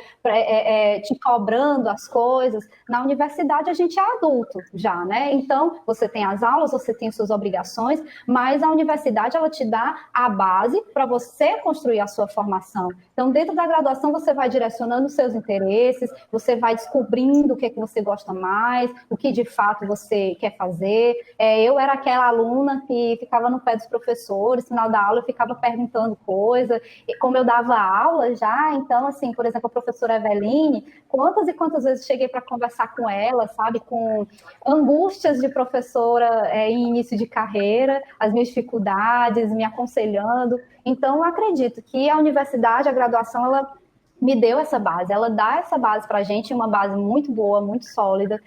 [SPEAKER 3] te cobrando as coisas. Na universidade, a gente é adulto já, né? Então, você tem as aulas, você tem suas obrigações, mas a universidade, ela te dá a base para você construir a sua formação. Então, dentro da graduação, você vai direcionando os seus interesses, você vai descobrindo o que é que você gosta mais, o que de fato você quer fazer. Eu era aquela aluna que ficava no pé dos professores, no final da aula, eu ficava perguntando coisa, e como eu dava aula já, então, assim, por exemplo, a professora Eveline, quantas e quantas vezes cheguei para conversar com ela, sabe, com angústias de professora em início de carreira, as minhas dificuldades, me aconselhando. Então, eu acredito que a universidade, a graduação, ela me deu essa base, ela dá essa base para a gente, uma base muito boa, muito sólida,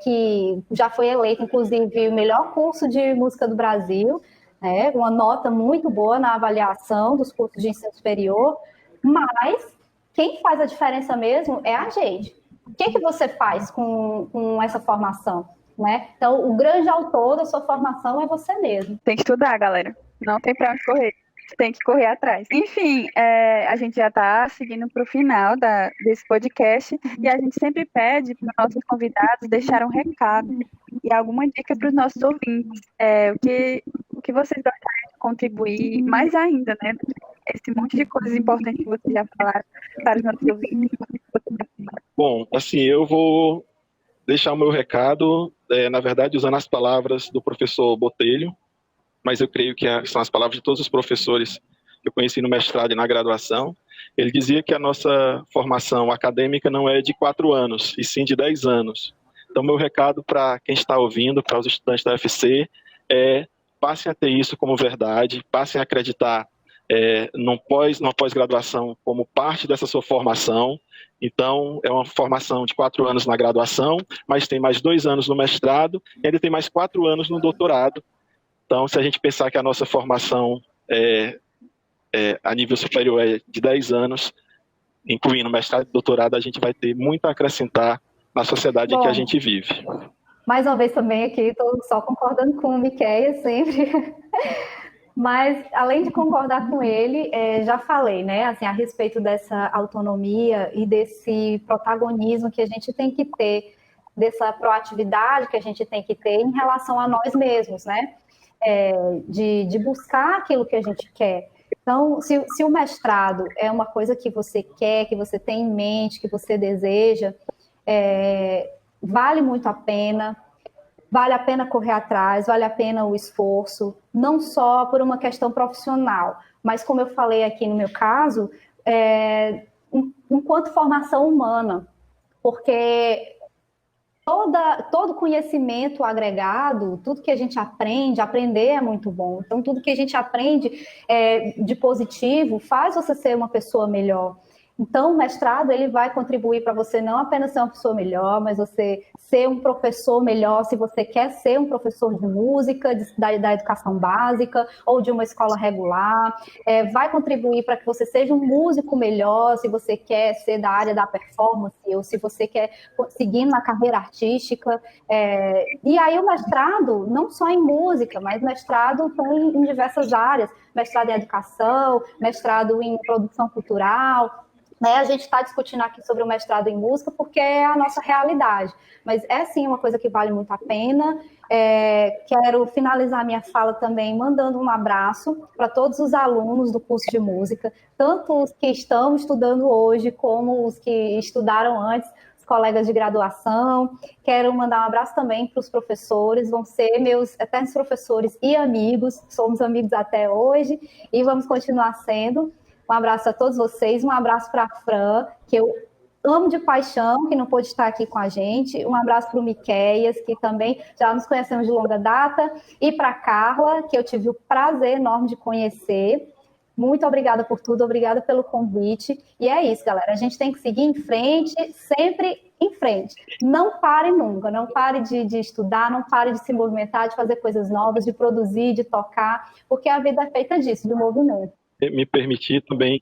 [SPEAKER 3] que já foi eleita, inclusive, o melhor curso de música do Brasil, né, uma nota muito boa na avaliação dos cursos de ensino superior, mas quem faz a diferença mesmo é a gente. O que você faz com essa formação? Né? Então, o grande autor da sua formação é você mesmo.
[SPEAKER 1] Tem que estudar, galera. Não tem para onde correr. Tem que correr atrás. Enfim, a gente já está seguindo para o final desse podcast e a gente sempre pede para os nossos convidados deixar um recado e alguma dica para os nossos ouvintes. O que vocês gostariam de contribuir mais ainda, né? Esse monte de coisas importantes que vocês já falaram para os nossos ouvintes.
[SPEAKER 2] Bom, assim, eu vou deixar o meu recado, na verdade, usando as palavras do professor Botelho, mas eu creio que são as palavras de todos os professores que eu conheci no mestrado e na graduação. Ele dizia que a nossa formação acadêmica não é de 4 anos, e sim de 10 anos. Então, meu recado para quem está ouvindo, para os estudantes da UFC, passem a ter isso como verdade, passem a acreditar numa pós-graduação como parte dessa sua formação. Então, é uma formação de 4 anos na graduação, mas tem mais 2 anos no mestrado, e ainda tem mais 4 anos no doutorado. Então, se a gente pensar que a nossa formação a nível superior é de 10 anos, incluindo mestrado e doutorado, a gente vai ter muito a acrescentar na sociedade em que a gente vive.
[SPEAKER 3] Mais uma vez também aqui, estou só concordando com o Miquéia sempre. Mas, além de concordar com ele, já falei, né, assim, a respeito dessa autonomia e desse protagonismo que a gente tem que ter, dessa proatividade que a gente tem que ter em relação a nós mesmos, né? De buscar aquilo que a gente quer. Então, se o mestrado é uma coisa que você quer, que você tem em mente, que você deseja, vale muito a pena. Vale a pena correr atrás, vale a pena o esforço, não só por uma questão profissional, mas como eu falei aqui no meu caso, enquanto formação humana, porque todo conhecimento agregado, tudo que a gente aprender é muito bom. Então, tudo que a gente aprende de positivo faz você ser uma pessoa melhor. Então, o mestrado ele vai contribuir para você não apenas ser uma pessoa melhor, mas você ser um professor melhor, se você quer ser um professor de música, da educação básica ou de uma escola regular. Vai contribuir para que você seja um músico melhor, se você quer ser da área da performance ou se você quer seguir na carreira artística. E aí o mestrado, não só em música, mas mestrado em diversas áreas. Mestrado em educação, mestrado em produção cultural. A gente está discutindo aqui sobre o mestrado em música porque é a nossa realidade, mas sim uma coisa que vale muito a pena. Quero finalizar minha fala também mandando um abraço para todos os alunos do curso de música, tanto os que estão estudando hoje como os que estudaram antes, os colegas de graduação. Quero mandar um abraço também para os professores, vão ser meus eternos professores e amigos, somos amigos até hoje e vamos continuar sendo. Um abraço a todos vocês, um abraço para a Fran, que eu amo de paixão, que não pôde estar aqui com a gente. Um abraço para o Miquéias, que também já nos conhecemos de longa data. E para a Carla, que eu tive o prazer enorme de conhecer. Muito obrigada por tudo, obrigada pelo convite. E é isso, galera. A gente tem que seguir em frente, sempre em frente. Não pare nunca, não pare de estudar, não pare de se movimentar, de fazer coisas novas, de produzir, de tocar, porque a vida é feita disso, de movimento.
[SPEAKER 2] Me permitir também,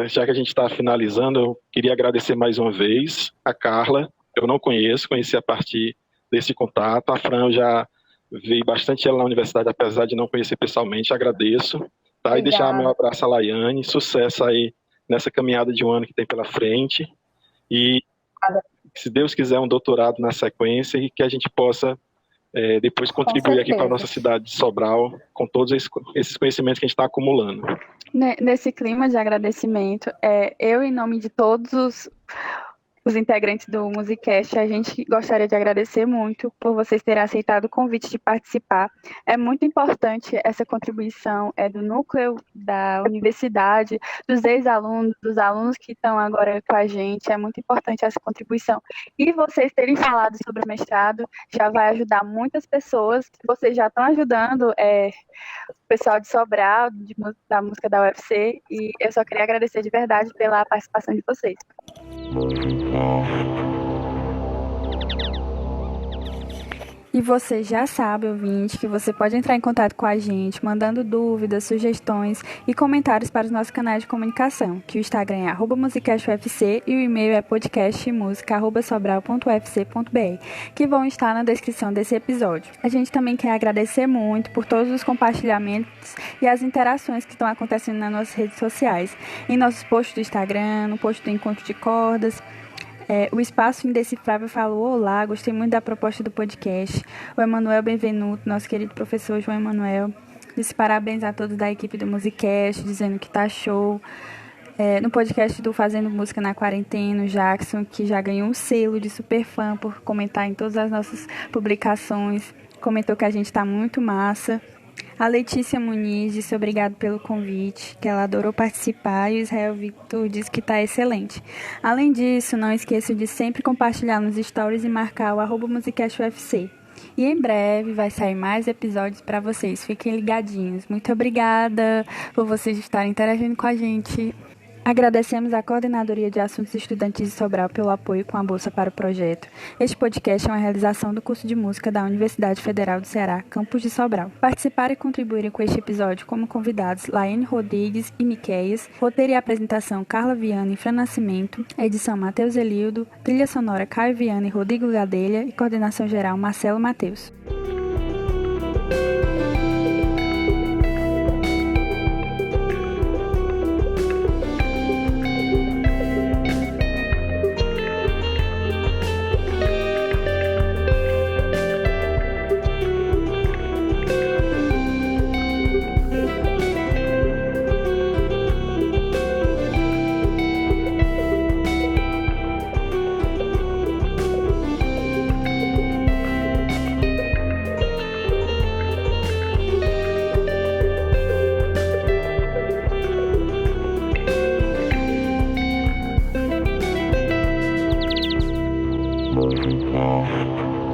[SPEAKER 2] já que a gente está finalizando, eu queria agradecer mais uma vez a Carla. Eu não conheci a partir desse contato. A Fran, eu já vi bastante ela na universidade, apesar de não conhecer pessoalmente. Agradeço. Tá? E deixar meu abraço a Laiane. Sucesso aí nessa caminhada de um ano que tem pela frente. E, se Deus quiser, um doutorado na sequência e que a gente possa depois contribuir aqui para a nossa cidade de Sobral com todos esses conhecimentos que a gente está acumulando.
[SPEAKER 1] Nesse clima de agradecimento, eu, em nome de todos os integrantes do Musicast, a gente gostaria de agradecer muito por vocês terem aceitado o convite de participar. É muito importante essa contribuição do núcleo da universidade, dos ex-alunos, dos alunos que estão agora com a gente, é muito importante essa contribuição. E vocês terem falado sobre o mestrado já vai ajudar muitas pessoas, vocês já estão ajudando o pessoal de Sobral, da música da UFC, e eu só queria agradecer de verdade pela participação de vocês. E você já sabe, ouvinte, que você pode entrar em contato com a gente, mandando dúvidas, sugestões e comentários para os nossos canais de comunicação, que o Instagram é @musicastufc e o e-mail é podcastmusica@sobral.ufc.br, que vão estar na descrição desse episódio. A gente também quer agradecer muito por todos os compartilhamentos e as interações que estão acontecendo nas nossas redes sociais, em nossos posts do Instagram, no post do Encontro de Cordas. O Espaço Indecifrável falou: olá, gostei muito da proposta do podcast. O Emanuel Benvenuto, nosso querido professor João Emanuel, disse parabéns a todos da equipe do Musicast, dizendo que tá show. No podcast do Fazendo Música na Quarentena, o Jackson, que já ganhou um selo de super fã por comentar em todas as nossas publicações, comentou que a gente tá muito massa. A Letícia Muniz disse obrigado pelo convite, que ela adorou participar, e o Israel Victor disse que está excelente. Além disso, não esqueça de sempre compartilhar nos stories e marcar o @musicastufc. E em breve vai sair mais episódios para vocês, fiquem ligadinhos. Muito obrigada por vocês estarem interagindo com a gente. Agradecemos à Coordenadoria de Assuntos Estudantis de Sobral pelo apoio com a bolsa para o projeto. Este podcast é uma realização do curso de música da Universidade Federal do Ceará, campus de Sobral. Participaram e contribuíram com este episódio como convidados Laiane Rodrigues e Miqueias, roteiro e apresentação Carla Viana e Fran Nascimento, edição Matheus Elildo, trilha sonora Caio Viana e Rodrigo Gadelha e coordenação geral Marcelo Matheus.
[SPEAKER 4] Musical.